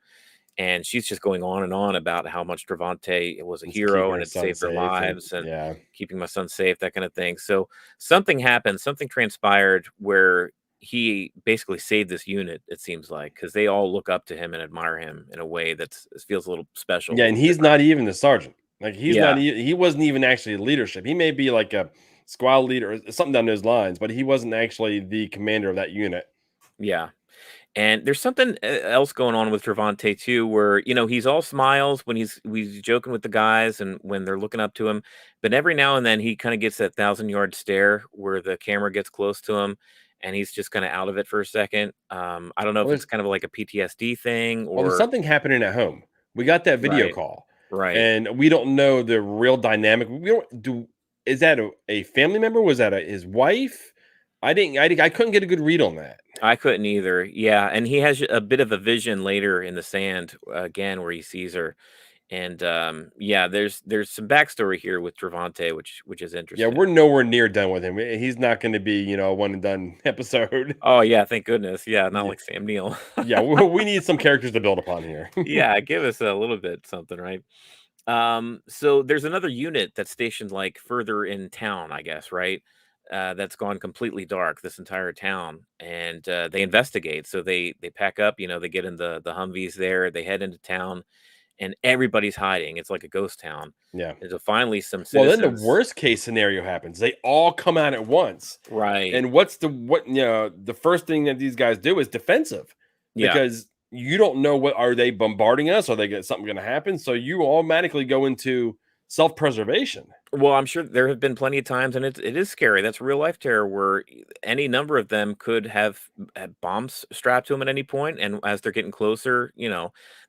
and she's just going on and on about how much Travante was a It's hero keeping and her had son saved their safe and lives and yeah. keeping my son safe, that kind of thing. So something happened, something transpired where he basically saved this unit, it seems like, because they all look up to him and admire him in a way that feels a little special, a Yeah, and little he's different. not even the sergeant. Like he's not Yeah, he wasn't even actually leadership. He may be like a squad leader or something down those lines, but he wasn't actually the commander of that unit. yeah. And there's something else going on with Travante too, where he's all smiles when he's joking with the guys and when they're looking up to him, but every now and then he kind of gets that 1,000-yard stare where the camera gets close to him, and he's just kind of out of it for a second. I don't know Well, if it's kind of like a PTSD thing there's or something happening at home. We got that video right, call, right. and we don't know the real dynamic. We don't do. Is that a family member? Was that his wife? I couldn't get a good read on that. I couldn't either. Yeah, and he has a bit of a vision later in the sand again where he sees her. And yeah, there's some backstory here with Travante, which is Yeah, interesting. we're nowhere near done with him. He's not going to be, a one and done episode. Oh yeah, thank goodness. Yeah, not Yeah, like Sam Neill. yeah, we need some characters to build upon here. Yeah, give us a little bit something, right? So there's another unit that's stationed like further in town, I guess, right? That's gone completely dark, this entire town, and they investigate. So they pack up, they get in the Humvees there, they head into town, and everybody's hiding. It's like a ghost town. Yeah. And so finally, some Well, then the citizens, worst case scenario happens. They all come out at once. right? And the first thing that these guys do is defensive Yeah. because you don't know what are they bombarding us? Are they get something going to happen? So you automatically go into self-preservation. Well, I'm sure there have been plenty of times, and it is scary. That's real life terror where any number of them could have had bombs strapped to them at any point, and as they're getting closer,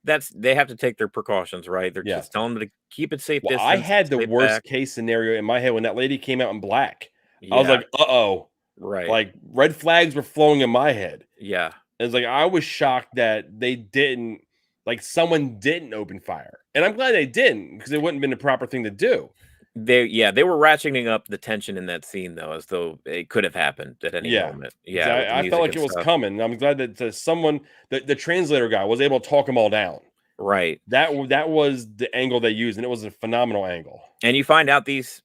that's they have to take their precautions, right? They're Yeah. just telling them to keep it safe Well, I distance, had the stay back. worst case scenario in my head when that lady came out in black. I was Yeah, like, "Uh-oh." right. Like red flags were flowing in my head. Yeah, It's like I was shocked that they didn't like someone didn't open fire. And I'm glad they didn't because it wouldn't have been the proper thing to do. they were ratcheting up the tension in that scene though, as though it could have happened at any Yeah. moment. 'Cause Yeah, with the I felt music like and it was stuff. coming. And I'm glad that someone the translator guy was able to talk them all down. Right. That was the angle they used, and it was a phenomenal angle. And you find out these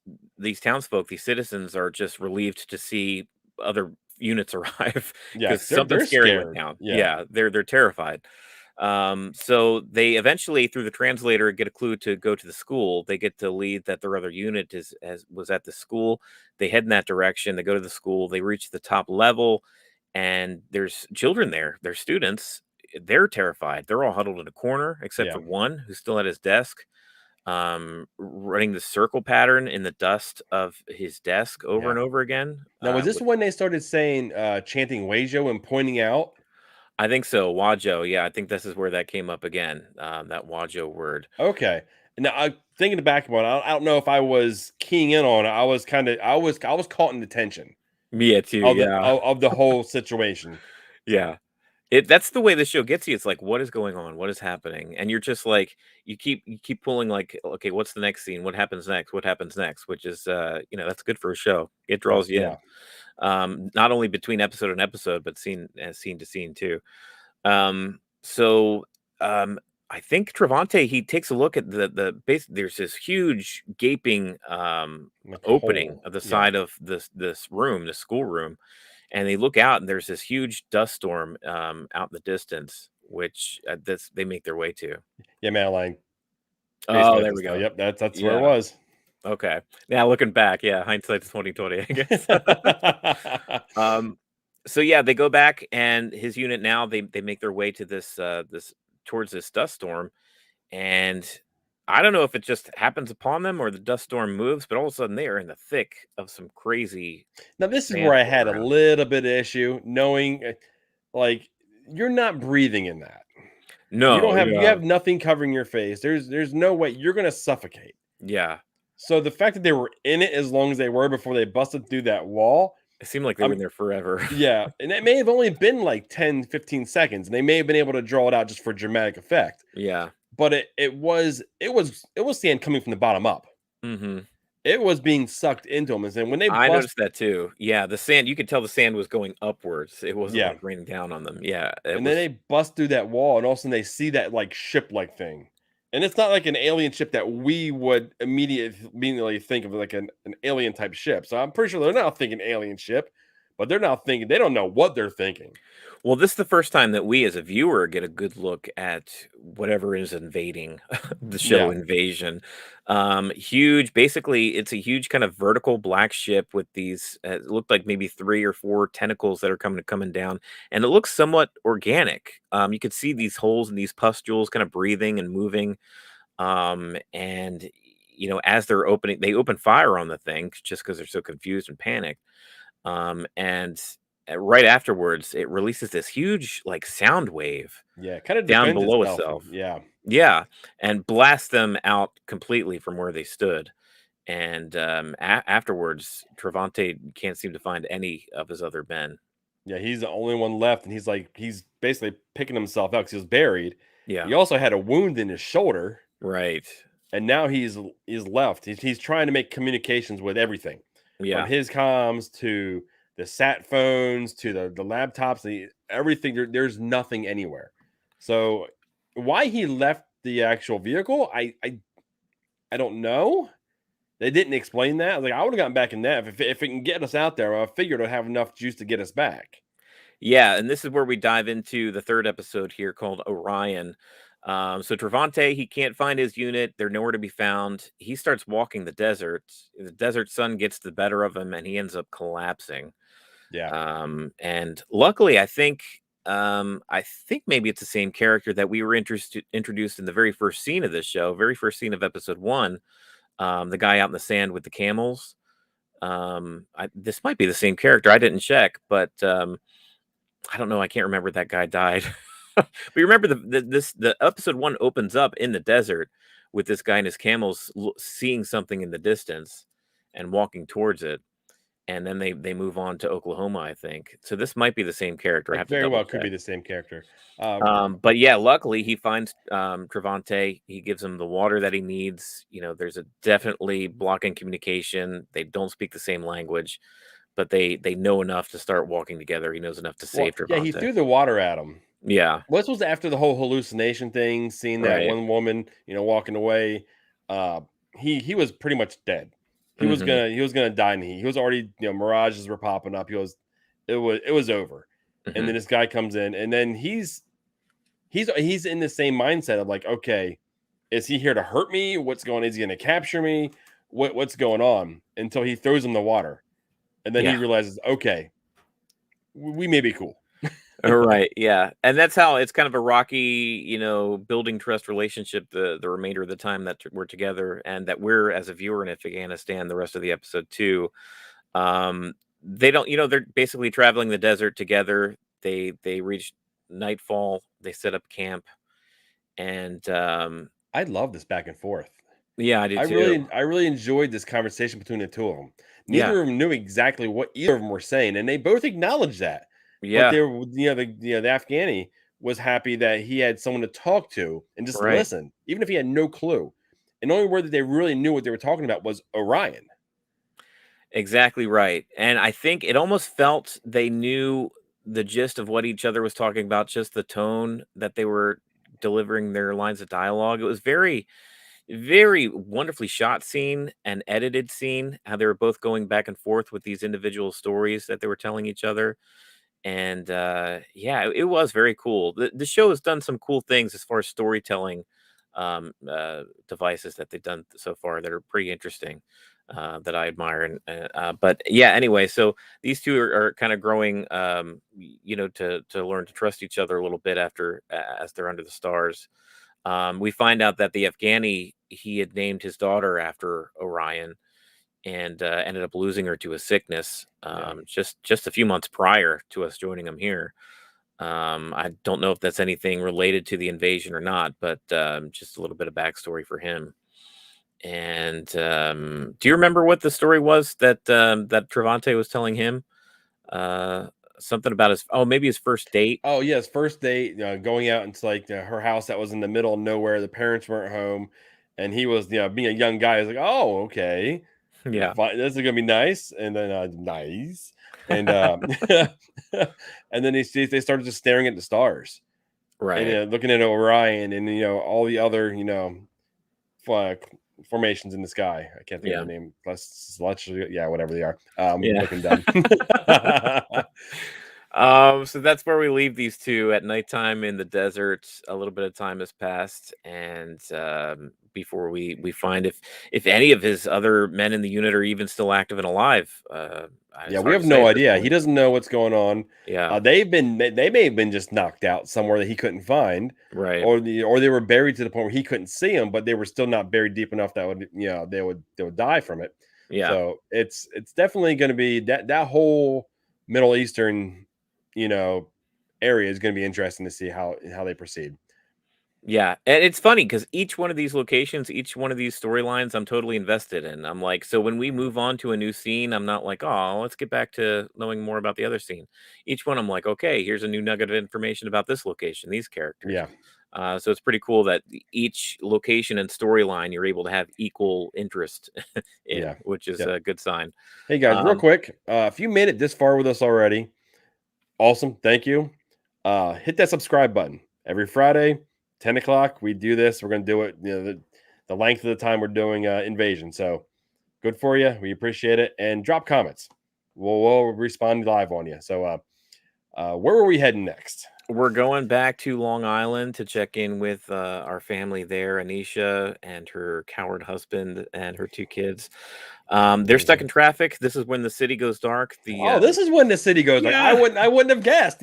townsfolk, these citizens are just relieved to see other units arrive Yeah, because 'cause something they're scary went scared. down. Yeah. Yeah, they're terrified. So they eventually, through the translator, get a clue to go to the school. They get the lead that their other unit was at the school. They head in that direction. They go to the school. They reach the top level, and there's children there. They're students. They're terrified. They're all huddled in a corner, except Yeah. for one who's still at his desk, running the circle pattern in the dust of his desk over Yeah. and over again. Now was this when they started saying chanting Weijo and pointing out? I think so. Wajo. Yeah, I think this is where that came up again. That Wajo word. Okay. Now, thinking back about it, I don't know if I was keying in on it. I was kind of, I was caught in the tension Me too. of Yeah. the whole situation. Yeah. That's the way the show gets you. It's like, what is going on? What is happening? And you're just like, you keep pulling like, okay, what's the next scene? What happens next? What happens next? Which is, that's good for a show. It draws you Yeah. in. Not only between episode and episode, but scene to scene too. So um, I think Travante he takes a look at the base. There's this huge gaping Like a opening whole. of the Yeah. side of this room, the schoolroom, and they look out and there's this huge dust storm out in the distance, which this they make their way to. Yeah, Madeline. Space Oh, Flight there to we Style. go. Yep. That's where it Yeah. was. Okay. Now looking back, yeah, hindsight's 2020, I guess. Um, so yeah, they go back and his unit now they make their way to this towards this dust storm, and I don't know if it just happens upon them or the dust storm moves, but all of a sudden they are in the thick of some crazy Now, this is where I sandstorm had a around. little bit of issue knowing, like, you're not breathing in that. No, You yeah, have nothing covering your face. There's no way you're gonna suffocate. yeah. So the fact that they were in it as long as they were before they busted through that wall, It seemed like they were um, in there forever. yeah, and it may have only been like 10, 15 seconds, and they may have been able to draw it out just for dramatic effect. Yeah. But it was sand coming from the bottom up. Mhm. It was being sucked into them, and then when they I bust, noticed that too. Yeah, the sand, you could tell the sand was going upwards. It wasn't yeah, like raining down on them. Yeah, it and then was. they bust through that wall, and all of a sudden they see that like ship-like thing, and it's not like an alien ship that we would immediately think of like an alien type ship. So I'm pretty sure they're not thinking alien ship, but they're not thinking. They don't know what they're thinking. Well, this is the first time that we as a viewer get a good look at whatever is invading the show Yeah, Invasion. Huge, basically, it's a huge kind of vertical black ship with these, it looked like maybe 3 or 4 tentacles that are coming down, and it looks somewhat organic. You could see these holes and these pustules kind of breathing and moving. And as they're opening, they open fire on the thing just because they're so confused and panicked. And right afterwards, it releases this huge like sound wave yeah, kind of down defends below itself, and itself. yeah, Yeah, and blasts them out completely from where they stood. And afterwards, Travante can't seem to find any of his other men. yeah, he's the only one left, and he's basically picking himself out because he was buried. Yeah, He also had a wound in his shoulder, right. and now he's left. He's trying to make communications with everything, from Yeah, his comms to the sat phones to the laptops, everything. There's nothing anywhere. So why he left the actual vehicle, I don't know. They didn't explain that. Like, I would have gotten back in that if it can get us out there. I figured it'd have enough juice to get us back. yeah, and this is where we dive into the third episode here called Orion. So Travante, he can't find his unit. They're nowhere to be found. He starts walking the desert. The desert sun gets the better of him, and he ends up collapsing. Yeah, And luckily, I think maybe it's the same character that we were introduced in the very first scene of this show, very first scene of episode one. The guy out in the sand with the camels. This might be the same character. I didn't check, but I don't know. I can't remember that guy died. But you remember the episode one opens up in the desert with this guy and his camels seeing something in the distance and walking towards it, and then they move on to Oklahoma, I think. So this might be the same character. I it have to very double well could be check. the same character. But yeah, luckily he finds Travante. He gives him the water that he needs. There's a definitely blocking communication. They don't speak the same language, but they know enough to start walking together. He knows enough to Well, save yeah, he Travante. threw the water at him. Yeah, Well, this was after the whole hallucination thing, seeing that right. one woman, walking away. Uh, he was pretty much dead. Hmm. He was gonna die, and he was already, mirages were popping up. It was over. And Hmm. then this guy comes in, and then he's in the same mindset of like, okay, is he here to hurt me? What's going on? Is he gonna capture me? What's going on? Until he throws him the water, and then he Yeah. realizes, okay, we may be cool. Right. Yeah. And that's how it's kind of a rocky, building trust relationship the remainder of the time that we're together and that we're as a viewer in Afghanistan the rest of the episode too. They don't, they're basically traveling the desert together. They reach nightfall, they set up camp, and I love this back and forth. yeah, I did I too. really, I really enjoyed this conversation between the two of them. Yeah, Neither of them knew exactly what either of them were saying, and they both acknowledged that. But yeah, they were, the Afghani was happy that he had someone to talk to and just right. listen, even if he had no clue. And the only word that they really knew what they were talking about was Orion. Exactly right. And I think it almost felt they knew the gist of what each other was talking about, just the tone that they were delivering their lines of dialogue. It was very, very wonderfully shot scene and edited scene, how they were both going back and forth with these individual stories that they were telling each other. And yeah, it was very cool. The show has done some cool things as far as storytelling devices that they've done so far that are pretty interesting, that I admire. But yeah, anyway, so these two are kind of growing, to learn to trust each other a little bit after as they're under the stars. We find out that the Afghani, he had named his daughter after Orion, and ended up losing her to a sickness, Yeah. just a few months prior to us joining him here. I don't know if that's anything related to the invasion or not, but just a little bit of backstory for him. And do you remember what the story was that Travante was telling him? Uh, Something about his, oh, maybe his first date. Oh yes, first date, going out into like her house that was in the middle of nowhere. The parents weren't home, and he was, being a young guy, he was like, "Oh, okay, Yeah, fine, this is gonna be nice." And then nice, and and then they started just staring at the stars and right. looking at Orion and all the other like formations in the sky. I can't think of Yeah, their name. Yeah, whatever they are. yeah. Looking dumb. So that's where we leave these two at nighttime in the desert. A little bit of time has passed, and before we find if any of his other men in the unit are even still active and alive. Yeah, It's we hard have to say no at this idea. He point. doesn't know what's going on. Yeah, They may have been just knocked out somewhere that he couldn't find, right. or they were buried to the point where he couldn't see them, but they were still not buried deep enough that would they would die from it. Yeah, So it's definitely going to be that whole Middle Eastern, you know, area is going to be interesting to see how they proceed. yeah, and it's funny because each one of these locations, each one of these storylines, I'm totally invested in. I'm like, so when we move on to a new scene, I'm not like, oh, let's get back to knowing more about the other scene. Each one, I'm like, okay, here's a new nugget of information about this location, these characters. Yeah, So it's pretty cool that each location and storyline you're able to have equal interest in, yeah, which is yeah. a good sign. Hey guys, real Um, quick, if you made it this far with us already, awesome. Thank you. Hit that subscribe button. Every Friday, 10 o'clock, we do this. We're going to do it, the length of the time we're doing Invasion. So good for you. We appreciate it. And drop comments. We'll respond live on you. So where are we heading next? we're going back to Long Island to check in with our family there, Anisha and her coward husband and her two kids. They're stuck Mhm. in traffic. This is when the city goes dark. Oh, this is when the city goes like Yeah. I wouldn't have guessed,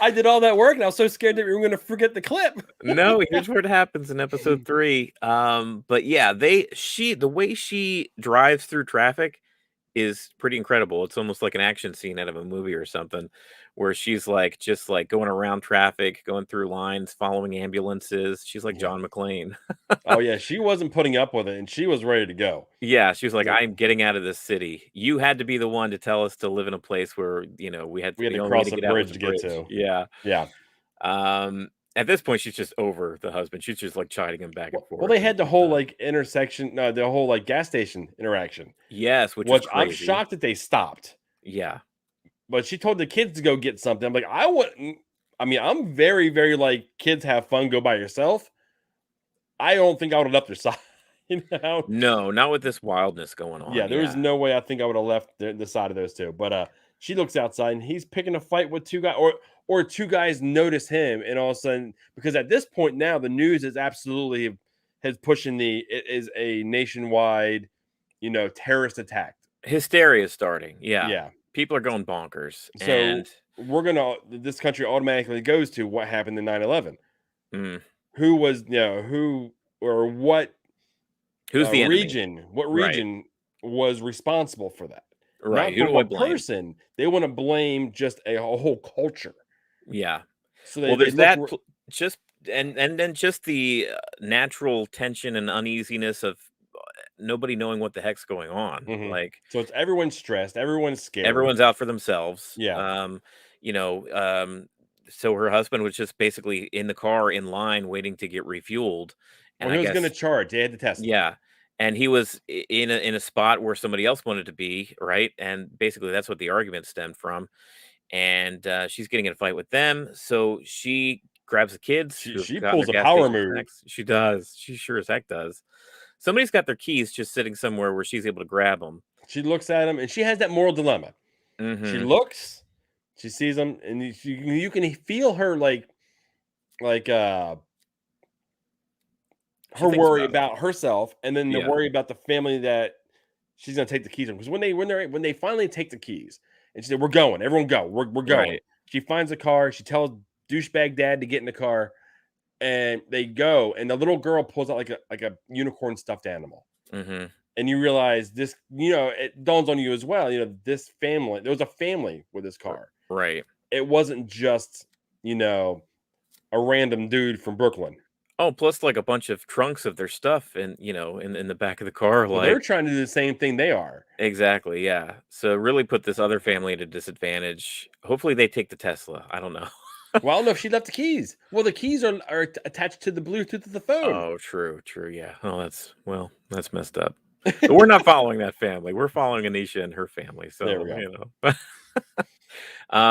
I did all that work and I was so scared that we were going to forget the clip. No, here's what happens in episode 3. But yeah, the way she drives through traffic is pretty incredible. It's almost like an action scene out of a movie or something, where she's like just like going around traffic, going through lines, following ambulances. She's like Yeah. John McClane. Oh yeah, she wasn't putting up with it and she was ready to go. Yeah, she was like, Like, "I'm getting out of this city. You had to be the one to tell us to live in a place where, we had the to only way to cross a get out was bridge a to get bridge." to. Yeah. Yeah. At this point, she's just over the husband. She's just like chiding him back and Well, forth, they and had the she's whole like intersection, no, the whole like gas station interaction, yes, which was which I'm crazy. shocked that they stopped. Yeah. But she told the kids to go get something. I'm like, I wouldn't. I mean, I'm very, very like kids have fun, go by yourself. I don't think I would have left their side. You know, No, not with this wildness going on. yeah, there was Yeah. no way I think I would have left the side of those two. But she looks outside and he's picking a fight with two guys, or two guys notice him, and all of a sudden, because at this point now the news is absolutely has pushing it is a nationwide, terrorist attack. Hysteria is starting. Yeah. Yeah. People are going bonkers. So And this country automatically goes to what happened in 9/11. mm, Who was, who or who's the enemy? what Right. region was responsible for that? Right. Not Who for do I one blame? person. They want to blame just a whole culture. Yeah. So Well, they there's look just and then just the natural tension and uneasiness of nobody knowing what the heck's going on. mhm. Like So it's everyone's stressed, everyone's scared. everyone's out for themselves. Yeah. You know, so her husband was just basically in the car in line waiting to get refueled, and Well, I he was gonna guess charge. They had the Tesla. yeah, and he was in a spot where somebody else wanted to be, right? And basically that's what the argument stemmed from. And she's getting in a fight with them, so she grabs the kids who have She gotten their pulls a gas power station move. snacks. She does. She sure as heck does. Somebody's got their keys just sitting somewhere where she's able to grab them. She looks at him, and she has that moral dilemma. She Mhm. looks, she sees him, and you can feel her like She her thinks worry about it. about herself, and then the Yeah. worry about the family that she's gonna take the keys from. Because when they finally take the keys, and she said, "We're going, everyone go, we're going." Right. She finds a car. She tells douchebag dad to get in the car, and they go. And the little girl pulls out like a unicorn stuffed animal, Mhm. and you realize this. You know, it dawns on you as well. You know, this family. There was a family with this car. Right. It wasn't just you know a random dude from Brooklyn. Oh, plus like a bunch of trunks of their stuff and, in the back of the car, So they're like trying to do the same thing they are. exactly, yeah. So really put this other family at a disadvantage. Hopefully they take the Tesla. I don't know. Well, I don't know if she left the keys. Well, the keys are attached to the Bluetooth of the phone. Oh, true, true. Yeah. Oh, that's messed up. But we're not following that family. We're following Anisha and her family. There we So, go.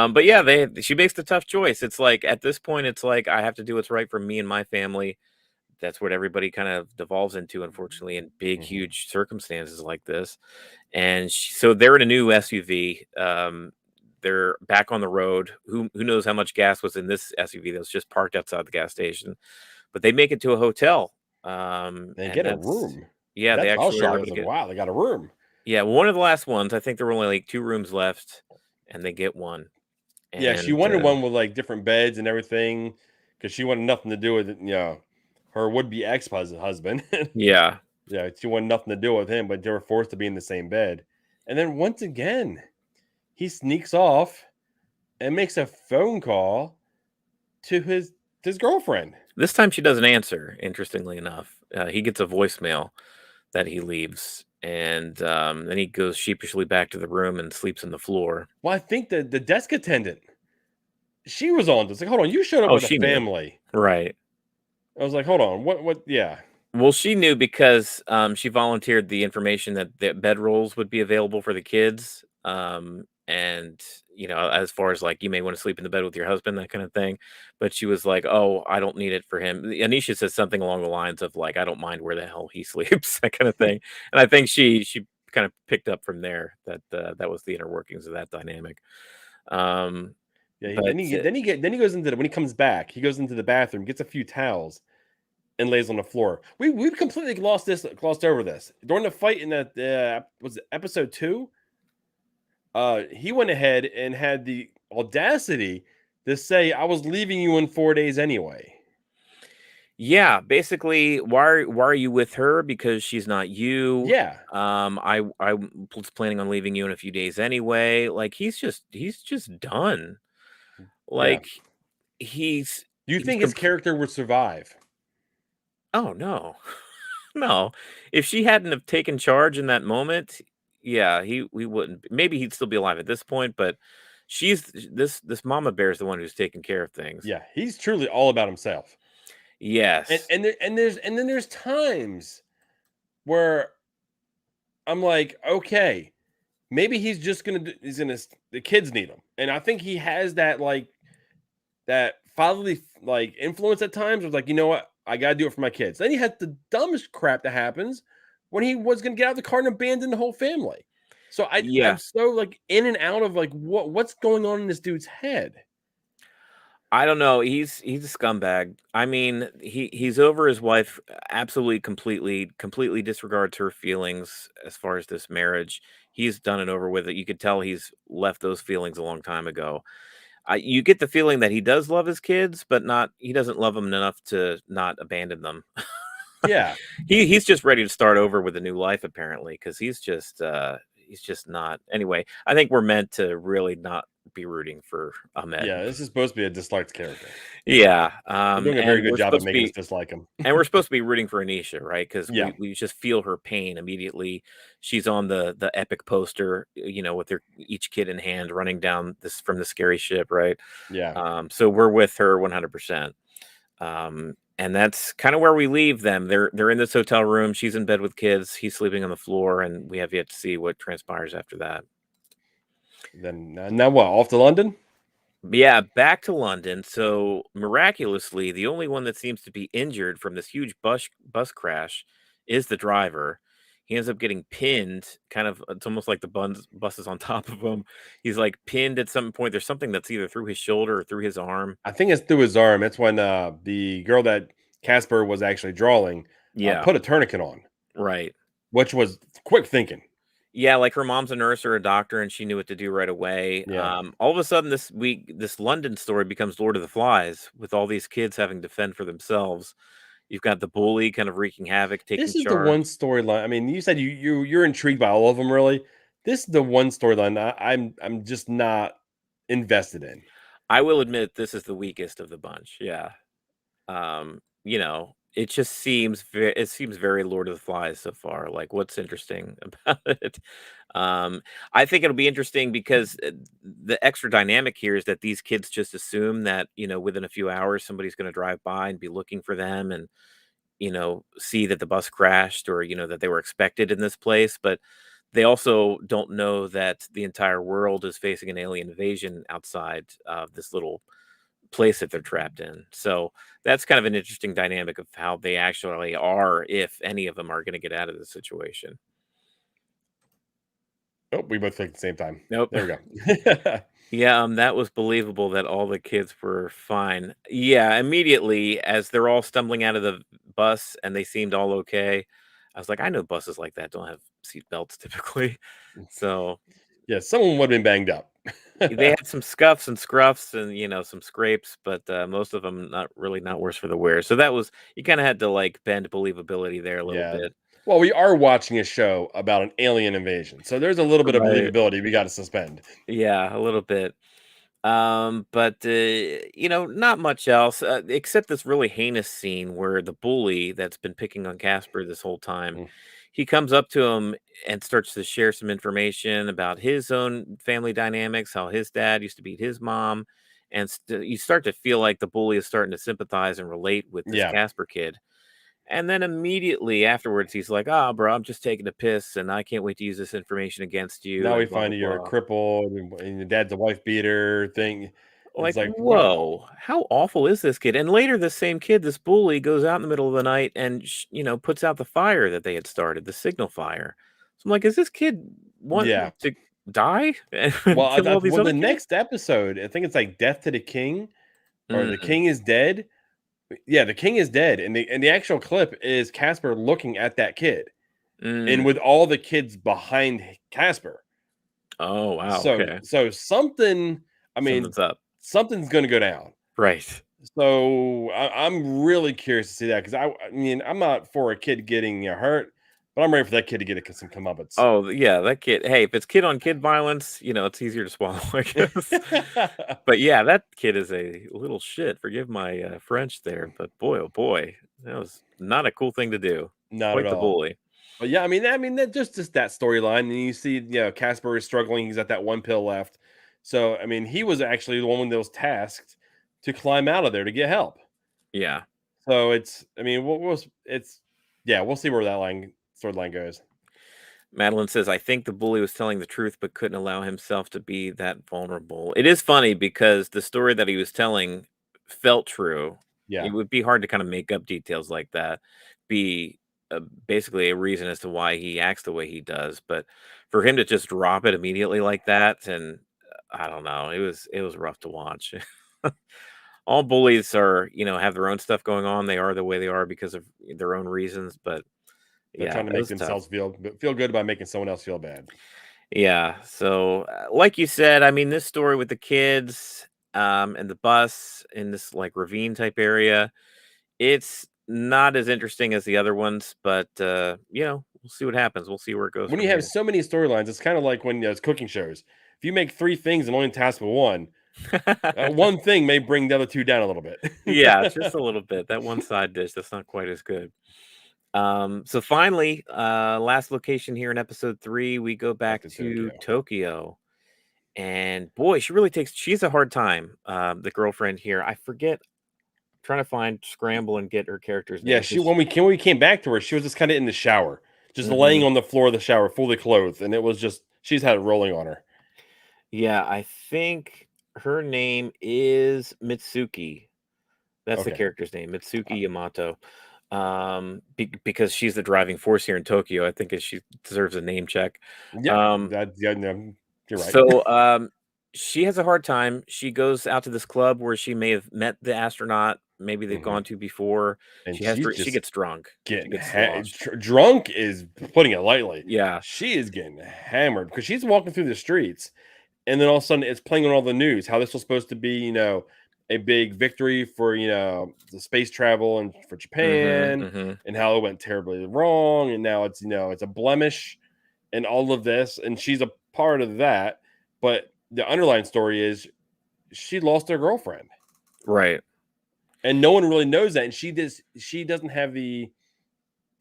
but yeah, she makes the tough choice. It's like at this point, it's like I have to do what's right for me and my family. That's what everybody kind of devolves into, unfortunately, in big, Mhm. huge circumstances like this. And so they're in a new SUV. They're back on the road. Who knows how much gas was in this SUV that was just parked outside the gas station? But they make it to a hotel, They and get a that's room. yeah, they That's I was actually are shocked. I able was to like, get wow, they got a room. yeah, one of the last ones. I think there were only like 2 rooms left, and they get one, Yeah, she and, wanted one with like different beds and everything because she wanted nothing to do with it. You know, her would be ex husband. yeah. Yeah, she wanted nothing to do with him, but they were forced to be in the same bed. And then once again, he sneaks off and makes a phone call to his girlfriend. This time she doesn't answer, interestingly enough. He gets a voicemail that he leaves, and, then he goes sheepishly back to the room and sleeps on the floor. Well, I think the desk attendant, she was on this. Like, hold on, you showed up Oh, with a she knew. family. Right. I was like, hold on, what? Yeah, Well, she knew because, she volunteered the information that the bedrolls would be available for the kids, and, as far as, like, you may wanna sleep in the bed with your husband, that kinda thing, but she was like, "Oh, I don't need it for him." Anisha says something along the lines of, like, "I don't mind where the hell he sleeps," that kinda thing, and I think she kinda picked up from there that, that was the inner workings of that dynamic. Um, yeah. but, Then he goes into when he comes back, he goes into the bathroom, gets a few towels, and lays on the floor. We've completely glossed over this during the fight in that was it episode 2. He went ahead and had the audacity to say, "I was leaving you in 4 days anyway." yeah, basically, why are you with her? Because she's not you. Yeah, I was planning on leaving you in a few days anyway. Like he's just done. yeah. Like he's Do you he's think his complete. character would survive? Oh no, no. If she hadn't have taken charge in that moment, yeah, we wouldn't. Maybe he'd still be alive at this point, but this mama bear is the one who's taking care of things. Yeah, he's truly all about himself. Yes. And then there's times where I'm like, okay, maybe he's just he's gonna the kids need him, and I think he has that fatherly influence at times. Was like, you know what, I gotta do it for my kids. Then he had the dumbest crap that happens when he was gonna get out of the car and abandon the whole family. So I'm Yeah. so like in and out of like what's going on in this dude's head. I don't know. He's a scumbag. I mean, he's over his wife absolutely, completely disregards her feelings as far as this marriage. He's done and over with it. You could tell he's left those feelings a long time ago. You get the feeling that he does love his kids, but not he doesn't love them enough to not abandon them. Yeah, He's just ready to start over with a new life apparently because he's just not. Anyway, I think we're meant to really not be rooting for Ahmed. Yeah, this is supposed to be a disliked character. Yeah, They're doing a very and good we're job at supposed to making us be dislike him. and we're supposed to be rooting for Anisha, right? Because Yeah, we just feel her pain immediately. She's on the epic poster, with their each kid in hand running down this from the scary ship, right? yeah. So we're with her 100%. And that's kind of where we leave them. They're in this hotel room. She's in bed with kids. He's sleeping on the floor, and we have yet to see what transpires after that. Then now what? Off to London? Yeah, back to London. So miraculously, the only one that seems to be injured from this huge bus crash is the driver. He ends up getting pinned. Kind of, it's almost like the bus is on top of him. He's like pinned at some point. There's something that's either through his shoulder or through his arm. I think it's through his arm. That's when the girl that Casper was actually drawing Yeah, put a tourniquet on, right. which was quick thinking. Yeah, like her mom's a nurse or a doctor, and she knew what to do right away. Yeah. All of a sudden, this London story becomes Lord of the Flies, with all these kids having to fend for themselves. You've got the bully kind of wreaking havoc, taking This is the one charge. storyline. I mean, you said you're intrigued by all of them, really. This is the one storyline I'm just not invested in. I will admit this is the weakest of the bunch. Yeah. It just seems very Lord of the Flies so far. Like, what's interesting about it? I think it'll be interesting because the extra dynamic here is that these kids just assume that, within a few hours somebody's going to drive by and be looking for them and, see that the bus crashed or, that they were expected in this place. But they also don't know that the entire world is facing an alien invasion outside of this little place that they're trapped in. So that's kind of an interesting dynamic of how they actually are, if any of them are going to get out of the situation. Oh, we both think at the same time. Nope. There we go. Yeah, that was believable that all the kids were fine. Yeah, immediately as they're all stumbling out of the bus and they seemed all okay, I was like, I know buses like that don't have seat belts typically. So Yeah, someone would have been banged up. they had some scuffs and scruffs and some scrapes, but most of them not worse for the wear. So that was you kind of had to like bend believability there a little Yeah. bit. Well, we are watching a show about an alien invasion, so there's a little bit of Right. believability we got to suspend. Yeah, a little bit. But not much else except this really heinous scene where the bully that's been picking on Casper this whole time, Mm. he comes up to him and starts to share some information about his own family dynamics, how his dad used to beat his mom, and you start to feel like the bully is starting to sympathize and relate with this Yeah. Casper kid. And then immediately afterwards, he's like, "Ah, bro, I'm just taking a piss, and I can't wait to use this information against you." Now we And blah find blah that you're a blah. cripple and your dad's a wife beater thing. It's Like, like, wow. whoa, how awful is this kid? And later, this same kid, this bully, goes out in the middle of the night and puts out the fire that they had started, the signal fire. So I'm like, is this kid wanting Yeah. to die Well, and kill all these well, other the kids? next episode, I think it's like Death to the King or the Mm, King is dead. Yeah, the king is dead, and the actual clip is Casper looking at that kid, and mm. with all the kids behind Casper. Oh wow, So okay, something. I mean, something's up, something's going to go down. right? So I'm really curious to see that because I mean I'm not for a kid getting hurt, but I'm ready for that kid to get some comeuppance. Oh yeah, that kid. Hey, if it's kid on kid violence, it's easier to swallow, I guess. But yeah, that kid is a little shit. Forgive my French there, but boy, oh boy, that was not a cool thing to do. Not at Quite the all. bully. But yeah, I mean that just that storyline, and you see, Casper is struggling. He's got that one pill left. So I mean, he was actually the one that was tasked to climb out of there to get help. Yeah. So I mean, yeah, we'll see where that storyline goes. Madeline says, I think the bully was telling the truth, but couldn't allow himself to be that vulnerable. It is funny because the story that he was telling felt true. It Yeah, would be hard to kind of make up details like that, be basically a reason as to why he acts the way he does. But for him to just drop it immediately like that, and I don't know, it was rough to watch. All bullies are, have their own stuff going on. They are the way they are because of their own reasons. But they're yeah, trying to it make was tough. themselves feel good by making someone else feel bad. Yeah. So, like you said, I mean, this story with the kids, and the bus in this like ravine type area, it's not as interesting as the other ones, but we'll see what happens. We'll see where it goes When from you have here. so many storylines, it's kind of like when it's cooking shows. if you make 3 things and only task with one thing may bring the other 2 down a little bit. Yeah, just a little bit. That one side dish that's not quite as good. So finally, last location here in episode 3, we go Back back to to Tokyo. Tokyo. And boy, she's a hard time. The girlfriend here. I forget, trying to find scramble and get her character's Yeah, name. she when we came back to her, she was just kinda in the shower, just laying Mhm. on the floor of the shower, fully clothed, and it was just she's had it rolling on her. Yeah, I think her name is Mitsuki. That's the Okay. character's name, Uh, Mitsuki Yamato. Because she's the driving force here in Tokyo, I think she deserves a name check. yeah, Um, yeah, no, you're right. so she has a hard time. She goes out to this club where she may have met the astronaut. Maybe they've Mhm. gone to before. And She gets drunk. She getting gets sloshed. drunk is putting it lightly. Yeah. She is getting hammered because she's walking through the streets, and then all of a sudden it's playing on all the news how this was supposed to be, a big victory for the space travel and for Mhm. Japan, Mhm. and how it went terribly wrong, and now it's a blemish, and all of this, and she's a part of that. But the underlying story is she lost her girlfriend, Right. and no one really knows that, and she doesn't have the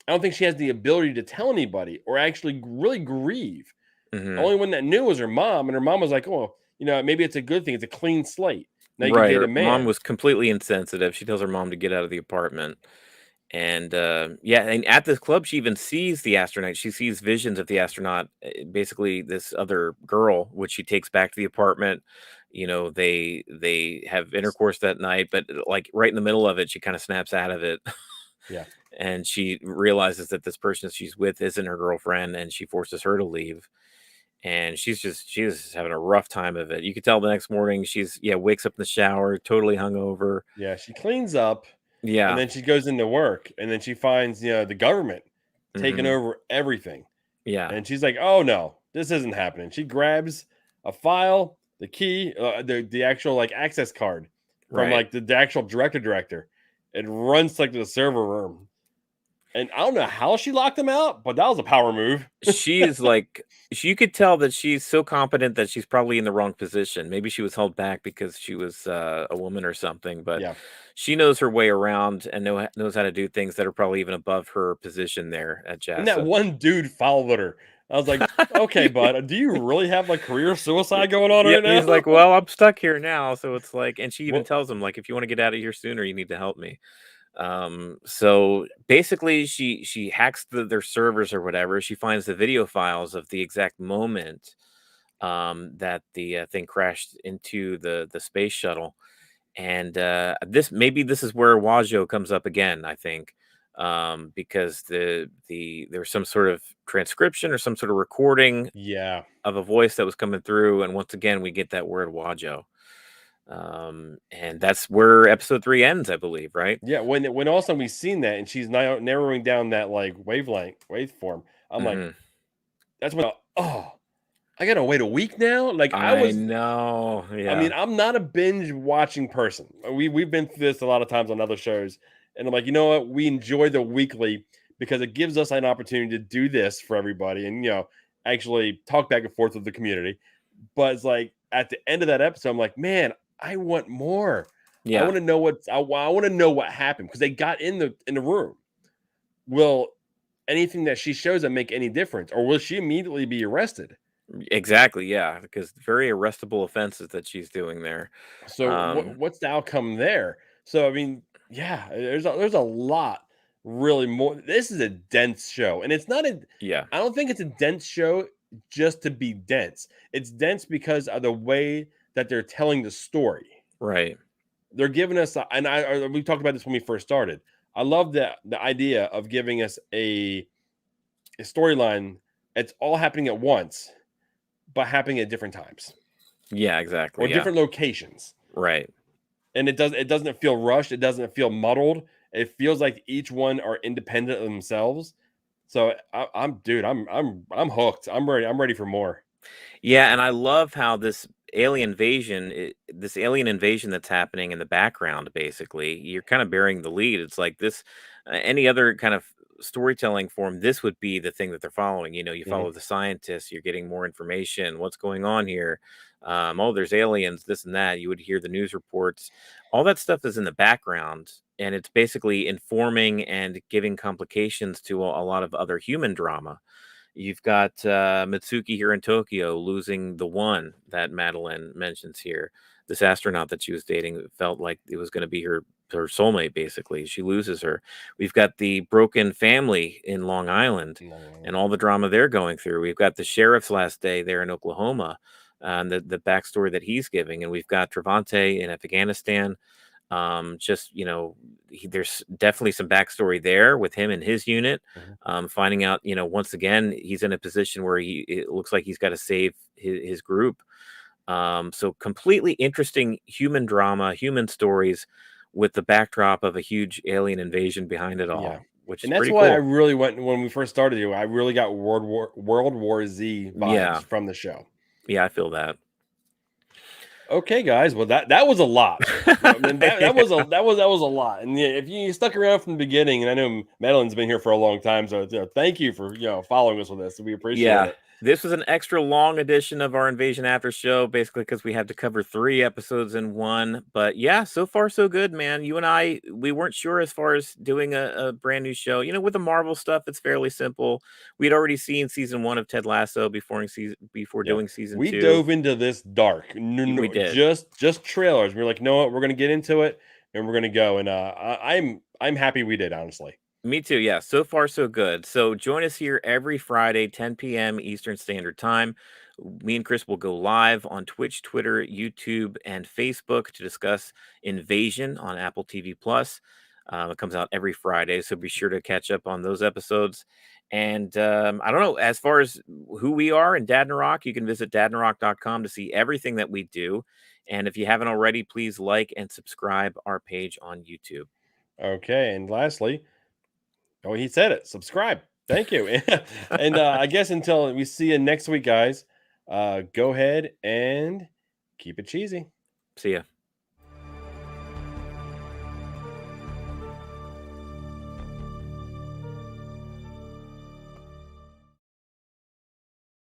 I don't think she has the ability to tell anybody or actually really grieve. The Mhm. only one that knew was her mom, and her mom was like, "Oh, maybe it's a good thing. It's a clean slate. Now you can Right. date Her a mom man." was completely insensitive. She tells her mom to get out of the apartment. And yeah, and at this club, she even sees the astronaut. She sees visions of the astronaut, basically this other girl, which she takes back to the apartment. They have intercourse that night, but like right in the middle of it, she kind of snaps out of it. Yeah, And she realizes that this person she's with isn't her girlfriend, and she forces her to leave. And she's having a rough time of it. You could tell the next morning wakes up in the shower, totally hungover. yeah. She cleans up, and Yeah. then she goes into work, and then she finds the government taking Hmm. over everything, Yeah. and she's like, "Oh no, this isn't happening." She grabs a file, the key, the actual like access card from Right. like the actual director, and runs to, like, to the server room. And I don't know how she locked him out, but that was a power move. She's like you could tell that she's so competent that she's probably in the wrong position. Maybe she was held back because she was, a woman or something, but Yeah. she knows her way around and knows how to do things that are probably even above her position there at And that JASA. one dude followed her. I was like, okay, bud, do you really have like career suicide going on Yeah, right he's now? like, "Well, I'm stuck here now," so it's like and she even Well, tells him, like, "If you wanna get out of here sooner, you need to help me." So basically she hacks their servers or whatever. She finds the video files of the exact moment that the thing crashed into the space shuttle. And this is where Wajo comes up again, I think, because there's some sort of transcription or some sort of recording yeah. of a voice that was coming through, and once again we get that word Wajo. And that's where episode 3 ends, I believe, right? Yeah. When all of a sudden we seen that and she's now narrowing down that like waveform, I'm like, Hmm. that's when, oh, I gotta wait a week now. Like I know. I mean, Yeah. I'm not a binge watching person. We've been through this a lot of times on other shows, and I'm like, you know what? We enjoy the weekly because it gives us an opportunity to do this for everybody, and actually talk back and forth with the community. But it's like at the end of that episode, I'm like, man, I want more. I Yeah. want to know I want to know what happened because they got in the room. Will anything that she shows them make any difference, or will she immediately be arrested? Exactly. Yeah. Because very arrestable offenses that she's doing there. So Um, what's the outcome there? So I mean, yeah, there's a lot really more. This is a dense show, and it's not a. yeah. I don't think it's a dense show just to be dense. It's dense because of the way that they're telling the story. Right. They're giving us, we talked about this when we first started. I love the idea of giving us a storyline. It's all happening at once, but happening at different times Yeah. or Exactly. Yeah. different locations. Right. And it doesn't feel rushed, it doesn't feel muddled. It feels like each one are independent of themselves. So I'm hooked. I'm ready for more. Yeah, and I love how this alien invasion that's happening in the background. Basically, you're kind of bearing the lead. It's like this, any other kind of storytelling form, this would be the thing that they're following. You know, you Mhm. follow the scientists, you're getting more information. What's going on here? Oh, there's aliens, this and that. You would hear the news reports. All that stuff is in the background, and it's basically informing and giving complications to a lot of other human drama. You've got Mitsuki here in Tokyo losing the one that Madeline mentions here. This astronaut that she was dating felt like it was going to be her soulmate. Basically, she loses her. We've got the broken family in Long Island, Long and Island. all the drama they're going through. We've got the sheriff's last day there in Oklahoma, and the backstory that he's giving, and we've got Travante in Afghanistan. Just there's definitely some backstory there with him and his unit. Mhm. Finding out, once again, he's in a position where it looks like he's got to save his group. So completely interesting human drama, human stories with the backdrop of a huge alien invasion behind it Yeah. all, which is And that's pretty why I cool. really went when we first started here. I really got World War Z Yeah. vibes from the show. Yeah, I feel that. Okay, guys. Well, that was a lot. I mean, that Yeah. that was a lot. And yeah, if you stuck around from the beginning, and I know Madeline's been here for a long time, so thank you for following us with this. We appreciate Yeah. it. This was an extra long edition of our Invasion After Show, basically because we had to cover 3 episodes in one. But yeah, so far so good, man. You and I, we weren't sure as far as doing a brand new show. With the Marvel stuff, it's fairly simple. We'd already seen season 1 of Ted Lasso before Yeah, doing season we 2. dove into this dark. No, We no, did. just trailers. We're like, you know what? We're gonna get into it, and we're gonna go. And I'm happy we did, honestly. Me too. Yeah. So far, so good. So join us here every Friday, 10 p.m. Eastern Standard Time. Me and Chris will go live on Twitch, Twitter, YouTube, and Facebook to discuss Invasion on Apple TV Plus. It comes out every Friday, so be sure to catch up on those episodes. And I don't know, as far as who we are in Dadnarok, you can visit dadnarok.com to see everything that we do. And if you haven't already, please like and subscribe our page on YouTube. Okay, and lastly, oh, he said it. Subscribe. Thank you. And I guess until we see you next week, guys, go ahead and keep it cheesy. See ya.